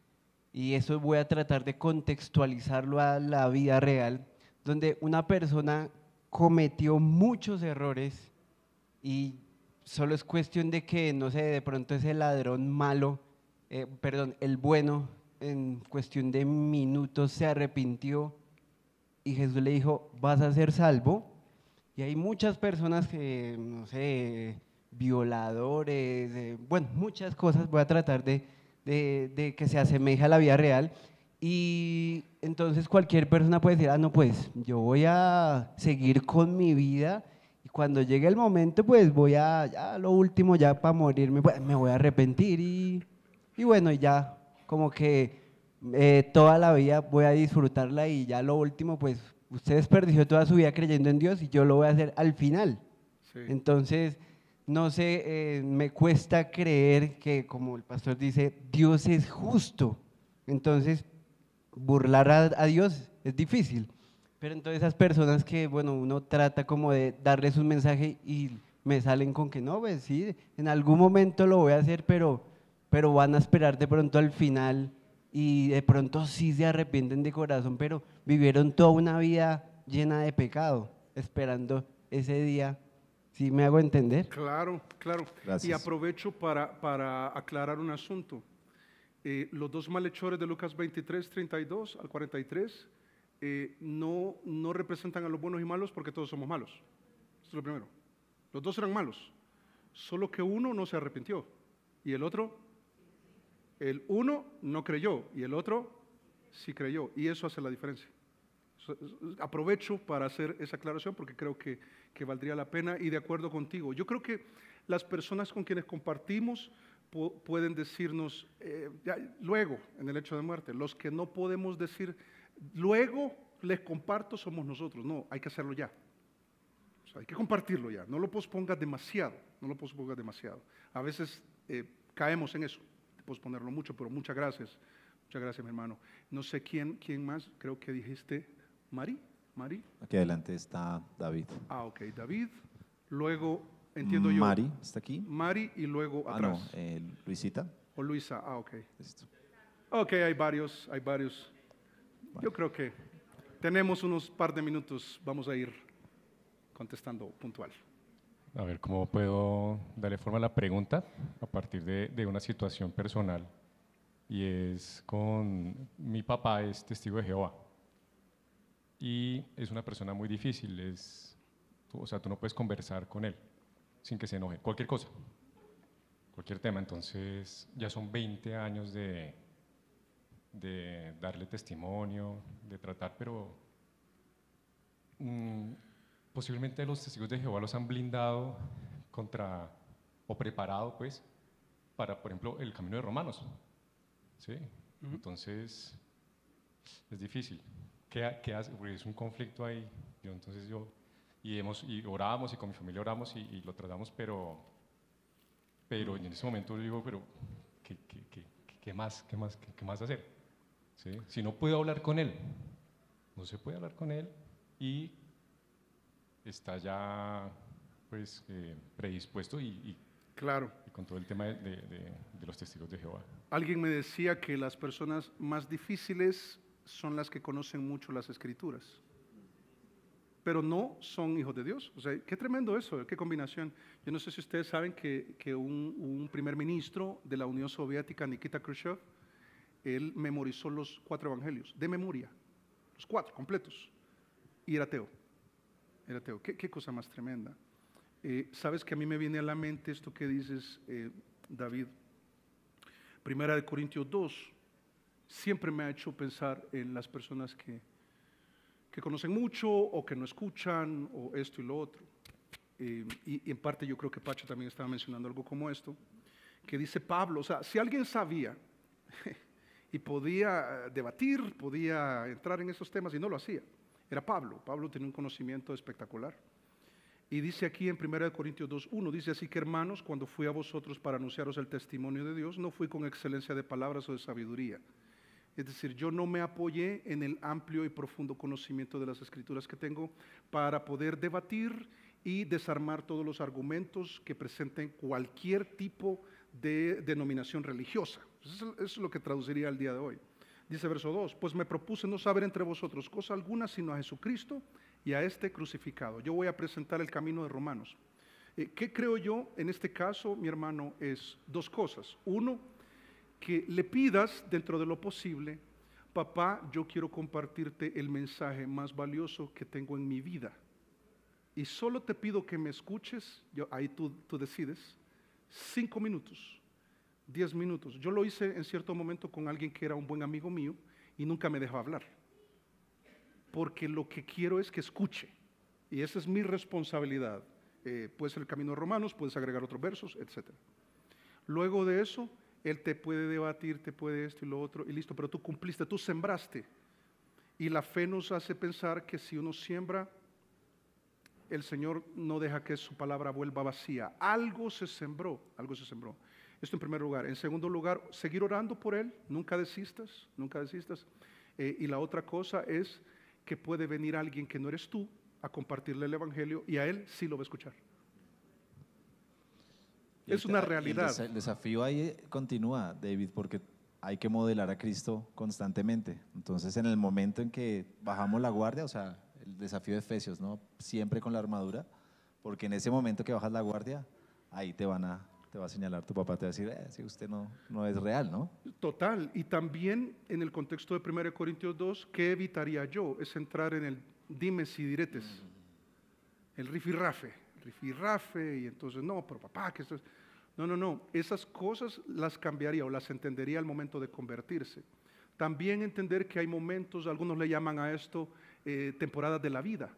y eso voy a tratar de contextualizarlo a la vida real, donde una persona cometió muchos errores y solo es cuestión de que, no sé, de pronto ese ladrón malo, el bueno, en cuestión de minutos se arrepintió y Jesús le dijo, vas a ser salvo. Y hay muchas personas que, no sé, violadores, bueno, muchas cosas. Voy a tratar de que se asemeje a la vida real. Y entonces cualquier persona puede decir, ah, no, pues yo voy a seguir con mi vida y cuando llegue el momento, pues voy a, ya lo último, ya para morirme, pues me voy a arrepentir y bueno, y ya como que toda la vida voy a disfrutarla y ya lo último, pues usted desperdició toda su vida creyendo en Dios y yo lo voy a hacer al final. Sí. Entonces, no sé, me cuesta creer que, como el pastor dice, Dios es justo. Entonces, burlar a Dios es difícil. Pero entonces esas personas que, bueno, uno trata como de darles un mensaje y me salen con que no, pues sí, en algún momento lo voy a hacer, pero van a esperar de pronto al final y de pronto sí se arrepienten de corazón, pero vivieron toda una vida llena de pecado, esperando ese día. ¿Sí me hago entender? Claro, claro. Gracias. Y aprovecho para aclarar un asunto. Los dos malhechores de Lucas 23, 32 al 43 no representan a los buenos y malos porque todos somos malos. Esto es lo primero. Los dos eran malos, solo que uno no se arrepintió y el uno no creyó y el otro sí creyó, y eso hace la diferencia. Aprovecho para hacer esa aclaración porque creo que valdría la pena, y de acuerdo contigo. Yo creo que las personas con quienes compartimos pueden decirnos luego, en el hecho de muerte. Los que no podemos decir luego les comparto somos nosotros. No, hay que hacerlo ya. O sea, hay que compartirlo ya. No lo pospongas demasiado. No lo pospongas demasiado. A veces caemos en eso, de posponerlo mucho, pero muchas gracias. Muchas gracias, mi hermano. No sé quién más, creo que dijiste Mari. Aquí adelante está David. Ah, ok, David. Luego, entiendo yo. Mari, ¿está aquí? Mari y luego Ah, atrás. no, Luisita. O Luisa, ah, ok. Listo. Ok, hay varios. Yo creo que tenemos unos par de minutos, vamos a ir contestando puntual. A ver, ¿cómo puedo darle forma a la pregunta a partir de una situación personal? Y es con mi papá, es testigo de Jehová. Y es una persona muy difícil, o sea, tú no puedes conversar con él sin que se enoje, cualquier cosa, cualquier tema. Entonces, ya son 20 años de darle testimonio, de tratar, pero posiblemente los testigos de Jehová los han blindado contra, o preparado, pues, para, por ejemplo, el camino de Romanos. ¿Sí? Entonces, es difícil. ¿Qué hace? Porque es un conflicto ahí. Y oramos, y con mi familia oramos y lo tratamos, pero en ese momento digo, pero ¿qué más hacer? ¿Sí? Si no puedo hablar con él, no se puede hablar con él y está ya pues predispuesto Claro. y con todo el tema de los testigos de Jehová. Alguien me decía que las personas más difíciles son las que conocen mucho las Escrituras, pero no son hijos de Dios. O sea, qué tremendo eso, qué combinación. Yo no sé si ustedes saben que un primer ministro de la Unión Soviética, Nikita Khrushchev, él memorizó los 4 evangelios, de memoria, los 4 completos, y era ateo. Qué cosa más tremenda. Sabes que a mí me viene a la mente esto que dices, David. Primera de Corintios 2, siempre me ha hecho pensar en las personas que conocen mucho o que no escuchan o esto y lo otro. Y en parte yo creo que Pacho también estaba mencionando algo como esto, que dice Pablo, o sea, si alguien sabía y podía debatir, podía entrar en esos temas y no lo hacía, era Pablo. Pablo tenía un conocimiento espectacular. Y dice aquí en 1 Corintios 2:1, dice así que hermanos, cuando fui a vosotros para anunciaros el testimonio de Dios, no fui con excelencia de palabras o de sabiduría. Es decir, yo no me apoyé en el amplio y profundo conocimiento de las Escrituras que tengo para poder debatir y desarmar todos los argumentos que presenten cualquier tipo de denominación religiosa. Eso es lo que traduciría al día de hoy. Dice verso 2, pues me propuse no saber entre vosotros cosa alguna sino a Jesucristo y a este crucificado. Yo voy a presentar el camino de Romanos. ¿Qué creo yo en este caso, mi hermano? Es 2 cosas. Uno, que le pidas dentro de lo posible, papá, yo quiero compartirte el mensaje más valioso que tengo en mi vida. y solo te pido que me escuches, ahí tú decides, 5 minutos, 10 minutos. Yo lo hice en cierto momento con alguien que era un buen amigo mío y nunca me dejó hablar, porque lo que quiero es que escuche, y esa es mi responsabilidad. Puede ser el Camino de Romanos, puedes agregar otros versos, etc. Luego de eso, él te puede debatir, te puede esto y lo otro, y listo, pero tú cumpliste, tú sembraste. Y la fe nos hace pensar que si uno siembra, el Señor no deja que su palabra vuelva vacía. Algo se sembró, algo se sembró. Esto en primer lugar. En segundo lugar, seguir orando por Él, nunca desistas, nunca desistas. Y la otra cosa es que puede venir alguien que no eres tú a compartirle el Evangelio y a Él sí lo va a escuchar. Es una realidad. El desafío ahí continúa, David, porque hay que modelar a Cristo constantemente. Entonces, en el momento en que bajamos la guardia, o sea, el desafío de Efesios, ¿no? Siempre con la armadura, porque en ese momento que bajas la guardia, ahí te va a señalar tu papá, te va a decir, si usted no es real, ¿no? Total, y también en el contexto de 1 Corintios 2, ¿qué evitaría yo? Es entrar en el dimes y diretes, el rifirrafe, y entonces, no, pero papá, que esto es... No, esas cosas las cambiaría o las entendería al momento de convertirse. También entender que hay momentos, algunos le llaman a esto temporadas de la vida,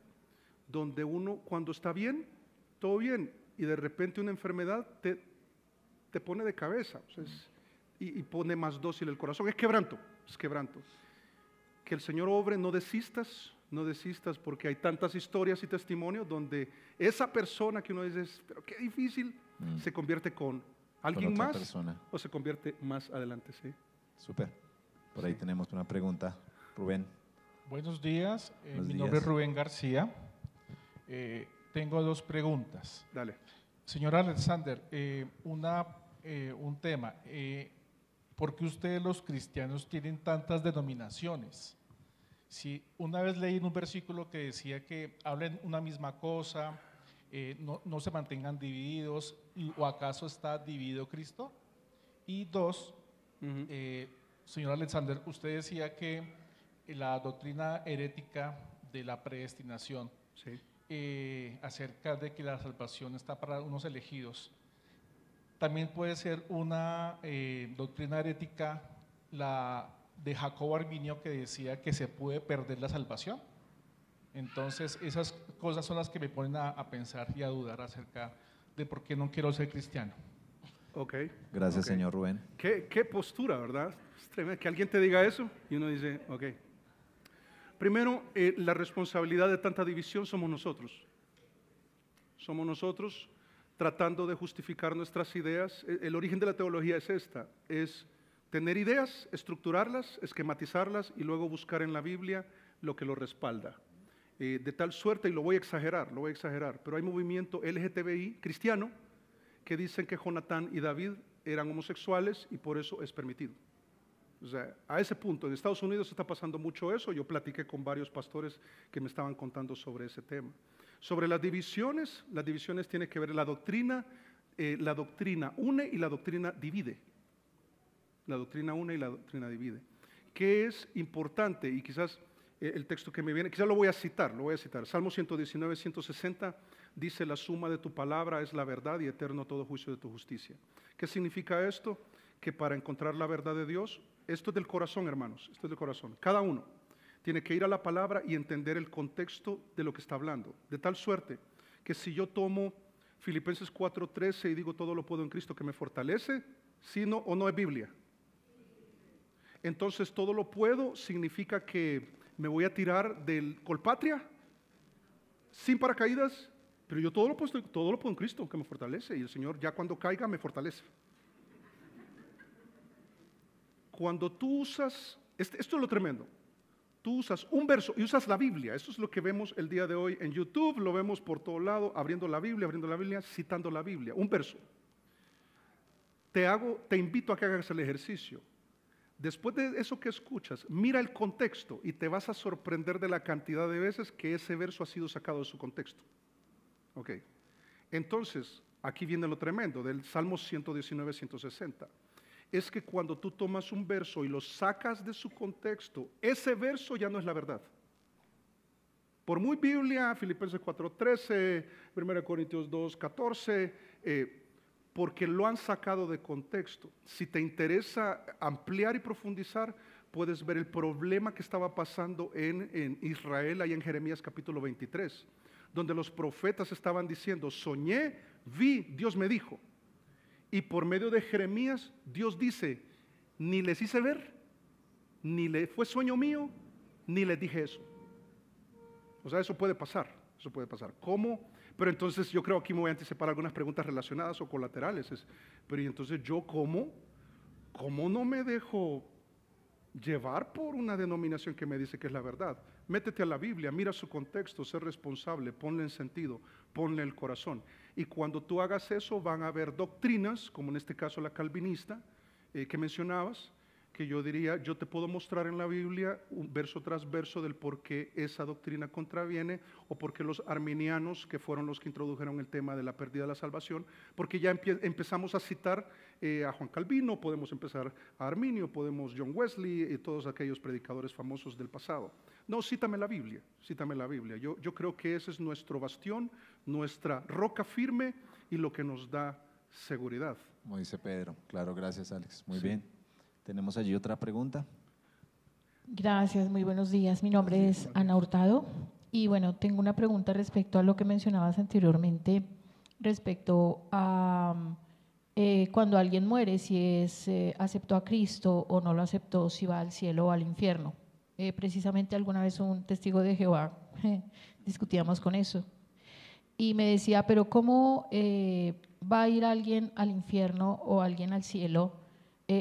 donde uno cuando está bien, todo bien, y de repente una enfermedad te pone de cabeza, o sea, y pone más dócil el corazón. Es quebranto. Que el Señor obre, no desistas porque hay tantas historias y testimonios donde esa persona que uno dice, pero qué difícil, se convierte con alguien otra más persona. O se convierte más adelante, ¿sí? Súper. Por ahí tenemos una pregunta. Rubén. Buenos días, Buenos mi días. nombre es Rubén García. Tengo 2 preguntas. Dale. Señor Alexander, un tema. ¿Por qué ustedes los cristianos tienen tantas denominaciones? Si una vez leí en un versículo que decía que hablen una misma cosa, no se mantengan divididos, ¿o acaso está dividido Cristo? Y 2, señor Alexander, usted decía que la doctrina herética de la predestinación, Sí. acerca de que la salvación está para unos elegidos, también puede ser una doctrina herética la de Jacobo Arminio, que decía que se puede perder la salvación. Entonces esas cosas son las que me ponen a pensar y a dudar acerca de por qué no quiero ser cristiano. Ok. Gracias, Ok. señor Rubén. ¿Qué postura, verdad? Es tremendo que alguien te diga eso y uno dice, ok. Primero, la responsabilidad de tanta división somos nosotros. Somos nosotros tratando de justificar nuestras ideas. El origen de la teología es esta, es tener ideas, estructurarlas, esquematizarlas y luego buscar en la Biblia lo que lo respalda. De tal suerte, y lo voy a exagerar, pero hay movimiento LGTBI cristiano que dicen que Jonatán y David eran homosexuales y por eso es permitido. O sea, a ese punto, en Estados Unidos está pasando mucho eso. Yo platiqué con varios pastores que me estaban contando sobre ese tema. Sobre las divisiones tienen que ver la doctrina une y la doctrina divide. La doctrina une y la doctrina divide. ¿Qué es importante? Y quizás el texto que me viene, quizás lo voy a citar. Salmo 119, 160 dice: la suma de tu palabra es la verdad y eterno todo juicio de tu justicia. ¿Qué significa esto? Que para encontrar la verdad de Dios, esto es del corazón, hermanos, esto es del corazón. Cada uno tiene que ir a la palabra y entender el contexto de lo que está hablando. De tal suerte que si yo tomo Filipenses 4:13 y digo todo lo puedo en Cristo que me fortalece, ¿sí o no es Biblia? Entonces todo lo puedo significa que me voy a tirar del Colpatria sin paracaídas, pero yo todo lo puedo en Cristo que me fortalece, y el Señor ya cuando caiga me fortalece. Cuando tú usas, esto es lo tremendo, tú usas un verso y usas la Biblia. Esto es lo que vemos el día de hoy en YouTube, lo vemos por todo lado, abriendo la Biblia, citando la Biblia, un verso. Te invito a que hagas el ejercicio. Después de eso que escuchas, mira el contexto y te vas a sorprender de la cantidad de veces que ese verso ha sido sacado de su contexto. Ok. Entonces, aquí viene lo tremendo del Salmo 119, 160. Es que cuando tú tomas un verso y lo sacas de su contexto, ese verso ya no es la verdad. Por muy Biblia, Filipenses 4:13, 1 Corintios 2:14, porque lo han sacado de contexto. Si te interesa ampliar y profundizar, puedes ver el problema que estaba pasando en Israel, ahí en Jeremías capítulo 23, donde los profetas estaban diciendo, soñé, vi, Dios me dijo. Y por medio de Jeremías, Dios dice, ni les hice ver, ni le fue sueño mío, ni les dije eso. O sea, eso puede pasar, eso puede pasar. ¿Cómo? Pero entonces yo creo que aquí me voy a anticipar algunas preguntas relacionadas o colaterales. Pero ¿y entonces yo cómo no me dejo llevar por una denominación que me dice que es la verdad? Métete a la Biblia, mira su contexto, sé responsable, ponle en sentido, ponle el corazón. Y cuando tú hagas eso van a haber doctrinas, como en este caso la calvinista que mencionabas, que yo diría, yo te puedo mostrar en la Biblia un verso tras verso del por qué esa doctrina contraviene, o por qué los arminianos, que fueron los que introdujeron el tema de la pérdida de la salvación, porque ya empezamos a citar a Juan Calvino, podemos empezar a Arminio, podemos John Wesley y todos aquellos predicadores famosos del pasado. No, cítame la Biblia, cítame la Biblia. Yo creo que ese es nuestro bastión, nuestra roca firme y lo que nos da seguridad. Como dice Pedro, claro, gracias Alex, muy Sí. bien. Tenemos allí otra pregunta. Gracias, muy buenos días. Mi nombre es Ana Hurtado y bueno, tengo una pregunta respecto a lo que mencionabas anteriormente, respecto a cuando alguien muere, si aceptó a Cristo o no lo aceptó, si va al cielo o al infierno. Precisamente alguna vez un testigo de Jehová discutíamos con eso y me decía, pero ¿cómo va a ir alguien al infierno o alguien al cielo?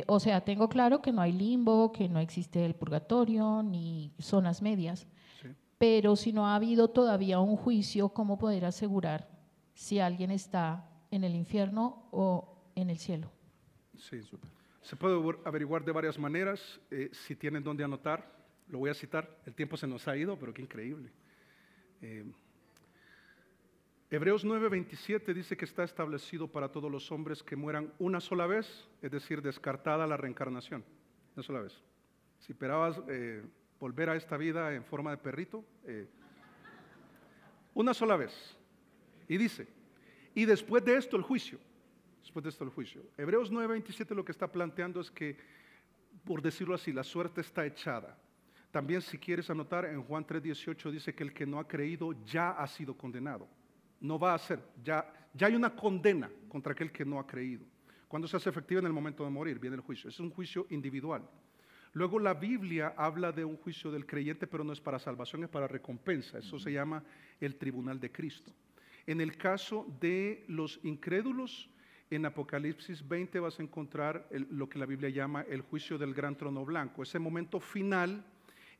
O sea, tengo claro que no hay limbo, que no existe el purgatorio ni zonas medias, Sí. pero si no ha habido todavía un juicio, ¿cómo poder asegurar si alguien está en el infierno o en el cielo? Sí, se puede averiguar de varias maneras. Si tienen donde anotar, lo voy a citar. El tiempo se nos ha ido, pero qué increíble. Hebreos 9:27 dice que está establecido para todos los hombres que mueran una sola vez, es decir, descartada la reencarnación, una sola vez. Si esperabas volver a esta vida en forma de perrito, una sola vez. Y dice, y después de esto el juicio. Después de esto el juicio. Hebreos 9:27 lo que está planteando es que, por decirlo así, la suerte está echada. También, si quieres anotar, en Juan 3:18 dice que el que no ha creído ya ha sido condenado. No va a ser, ya hay una condena contra aquel que no ha creído. Cuando se hace efectiva en el momento de morir, viene el juicio. Es un juicio individual. Luego la Biblia habla de un juicio del creyente, pero no es para salvación, es para recompensa. Eso se llama el tribunal de Cristo. En el caso de los incrédulos, en Apocalipsis 20 vas a encontrar lo que la Biblia llama el juicio del gran trono blanco. Ese momento final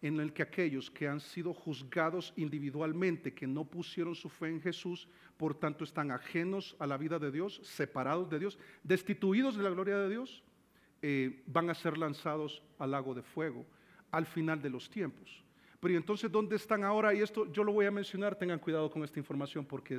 en el que aquellos que han sido juzgados individualmente, que no pusieron su fe en Jesús, por tanto están ajenos a la vida de Dios, separados de Dios, destituidos de la gloria de Dios, van a ser lanzados al lago de fuego al final de los tiempos. Pero ¿y entonces dónde están ahora? Y esto yo lo voy a mencionar, tengan cuidado con esta información porque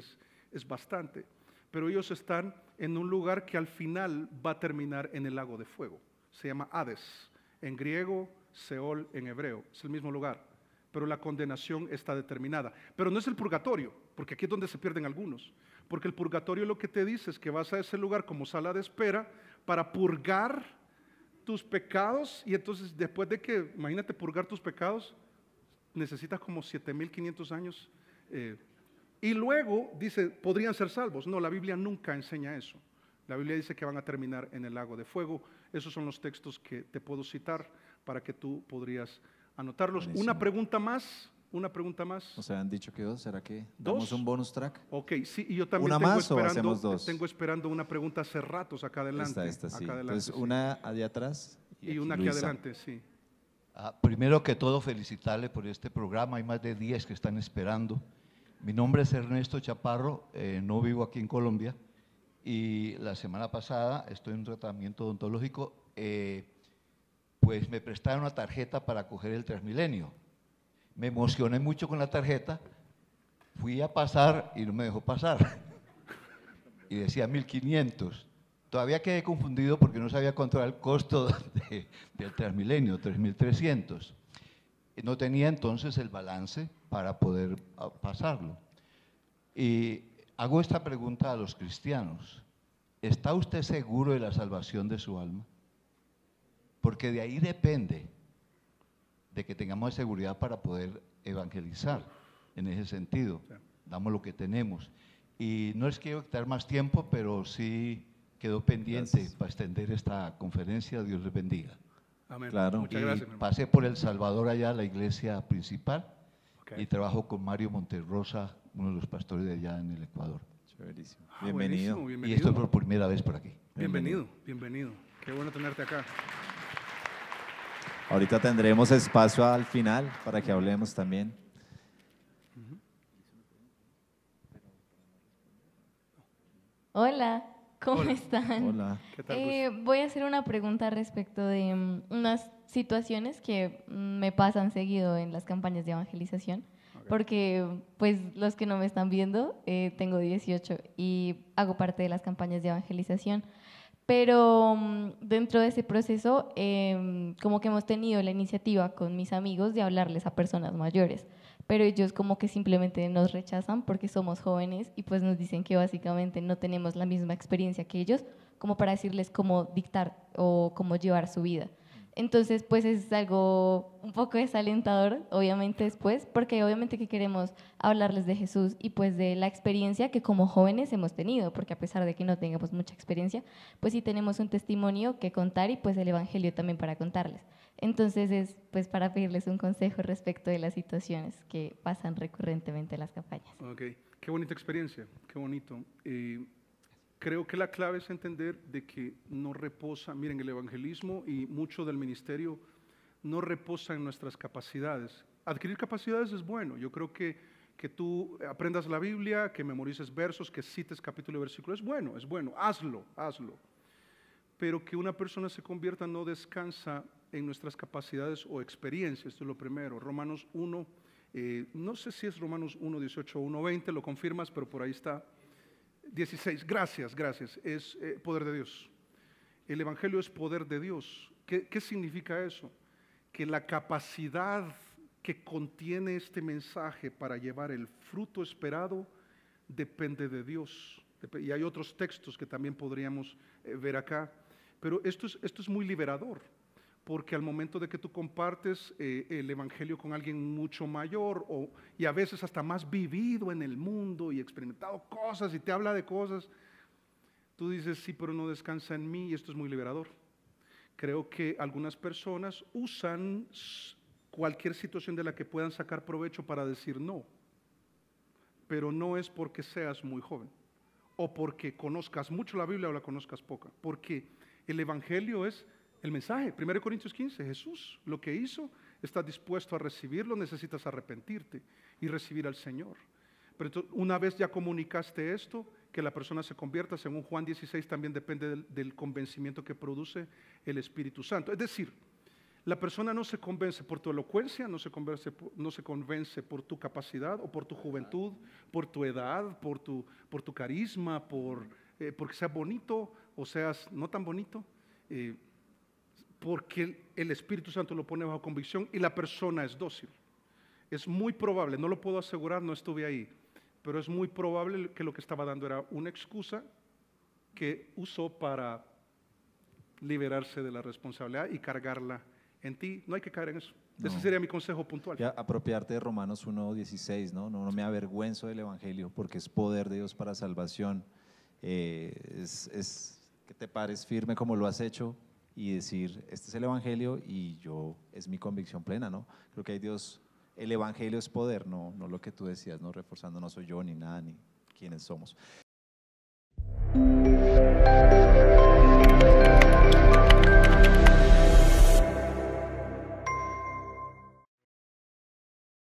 es bastante. Pero ellos están en un lugar que al final va a terminar en el lago de fuego. Se llama Hades, en griego, Seol en hebreo, es el mismo lugar, pero la condenación está determinada. Pero no es el purgatorio, porque aquí es donde se pierden algunos, porque el purgatorio lo que te dice es que vas a ese lugar como sala de espera para purgar tus pecados, y entonces después de que, imagínate purgar tus pecados, necesitas como 7.500 años, y luego dice, podrían ser salvos. No, la Biblia nunca enseña eso. La Biblia dice que van a terminar en el lago de fuego. Esos son los textos que te puedo citar para que tú podrías anotarlos. Buenísimo. Una pregunta más. O sea, han dicho que dos, ¿será que damos ¿Dos? un bonus track? Ok, sí, y yo también ¿Una más o hacemos dos? tengo esperando una pregunta hace ratos acá adelante. Esta, sí. Acá adelante, Entonces, sí. una allá atrás Y una aquí Luisa. adelante, sí. Primero que todo, felicitarle por este programa. Hay más de 10 que están esperando. Mi nombre es Ernesto Chaparro, no vivo aquí en Colombia. Y la semana pasada estoy en un tratamiento odontológico, pues me prestaron una tarjeta para coger el Transmilenio. Me emocioné mucho con la tarjeta, fui a pasar y no me dejó pasar. Y decía 1.500. Todavía quedé confundido porque no sabía cuánto era el costo del Transmilenio, 3.300. no tenía entonces el balance para poder pasarlo. Y hago esta pregunta a los cristianos. ¿Está usted seguro de la salvación de su alma? Porque de ahí depende de que tengamos seguridad para poder evangelizar en ese sentido. Damos lo que tenemos. Y no les quiero quitar más tiempo, pero sí quedó pendiente para extender esta conferencia. Dios les bendiga. Amén. Claro. Muchas Y gracias, mi hermano. pasé por El Salvador allá, la iglesia principal, Ok. y trabajo con Mario Monterrosa, uno de los pastores de allá en el Ecuador. Chéverísimo. Ah, Bienvenido. buenísimo, Y bienvenido. estoy por primera vez por aquí. Bienvenido, bienvenido. Qué bueno tenerte acá. Ahorita tendremos espacio al final para que hablemos también. Hola, ¿cómo Hola. están? Hola. ¿Qué tal, Gus? Voy a hacer una pregunta respecto de unas situaciones que me pasan seguido en las campañas de evangelización, porque pues los que no me están viendo, tengo 18 y hago parte de las campañas de evangelización, pero dentro de ese proceso como que hemos tenido la iniciativa con mis amigos de hablarles a personas mayores, pero ellos como que simplemente nos rechazan porque somos jóvenes y pues nos dicen que básicamente no tenemos la misma experiencia que ellos como para decirles cómo dictar o cómo llevar su vida. Entonces, pues es algo un poco desalentador, obviamente después, porque obviamente que queremos hablarles de Jesús y pues de la experiencia que como jóvenes hemos tenido, porque a pesar de que no tengamos mucha experiencia, pues sí tenemos un testimonio que contar y pues el Evangelio también para contarles. Entonces es pues para pedirles un consejo respecto de las situaciones que pasan recurrentemente en las campañas. Ok, qué bonita experiencia, qué bonito. Creo que la clave es entender de que no reposa, miren, el evangelismo y mucho del ministerio no reposa en nuestras capacidades. Adquirir capacidades es bueno, yo creo que tú aprendas la Biblia, que memorices versos, que cites capítulo y versículo, es bueno, hazlo, hazlo. Pero que una persona se convierta no descansa en nuestras capacidades o experiencias, esto es lo primero. Romanos 1, no sé si es Romanos 1, 18 o 1, 20, lo confirmas, pero por ahí está. 16, gracias, es poder de Dios. El Evangelio es poder de Dios. ¿Qué significa eso? Que la capacidad que contiene este mensaje para llevar el fruto esperado depende de Dios. Y hay otros textos que también podríamos ver acá. Pero esto es muy liberador, porque al momento de que tú compartes el Evangelio con alguien mucho mayor y a veces hasta más vivido en el mundo y experimentado cosas y te habla de cosas, tú dices, sí, pero no descansa en mí, y esto es muy liberador. Creo que algunas personas usan cualquier situación de la que puedan sacar provecho para decir no, pero no es porque seas muy joven o porque conozcas mucho la Biblia o la conozcas poca, porque el Evangelio es el mensaje. 1 Corintios 15, Jesús lo que hizo, estás dispuesto a recibirlo, necesitas arrepentirte y recibir al Señor. Pero entonces, una vez ya comunicaste esto, que la persona se convierta, según Juan 16, también depende del convencimiento que produce el Espíritu Santo. Es decir, la persona no se convence por tu elocuencia, no se convence por tu capacidad o por tu juventud, por tu edad, por tu carisma, porque seas bonito o seas no tan bonito, porque el Espíritu Santo lo pone bajo convicción y la persona es dócil. Es muy probable, no lo puedo asegurar, no estuve ahí, pero es muy probable que lo que estaba dando era una excusa que usó para liberarse de la responsabilidad y cargarla en ti. No hay que caer en eso. No. Ese sería mi consejo puntual. Ya apropiarte de Romanos 1:16, ¿no? No me avergüenzo del Evangelio porque es poder de Dios para salvación. Es que te pares firme como lo has hecho y decir, este es el Evangelio y es mi convicción plena, ¿no? Creo que hay Dios, el Evangelio es poder, no lo que tú decías, no reforzando, no soy yo ni nada, ni quiénes somos.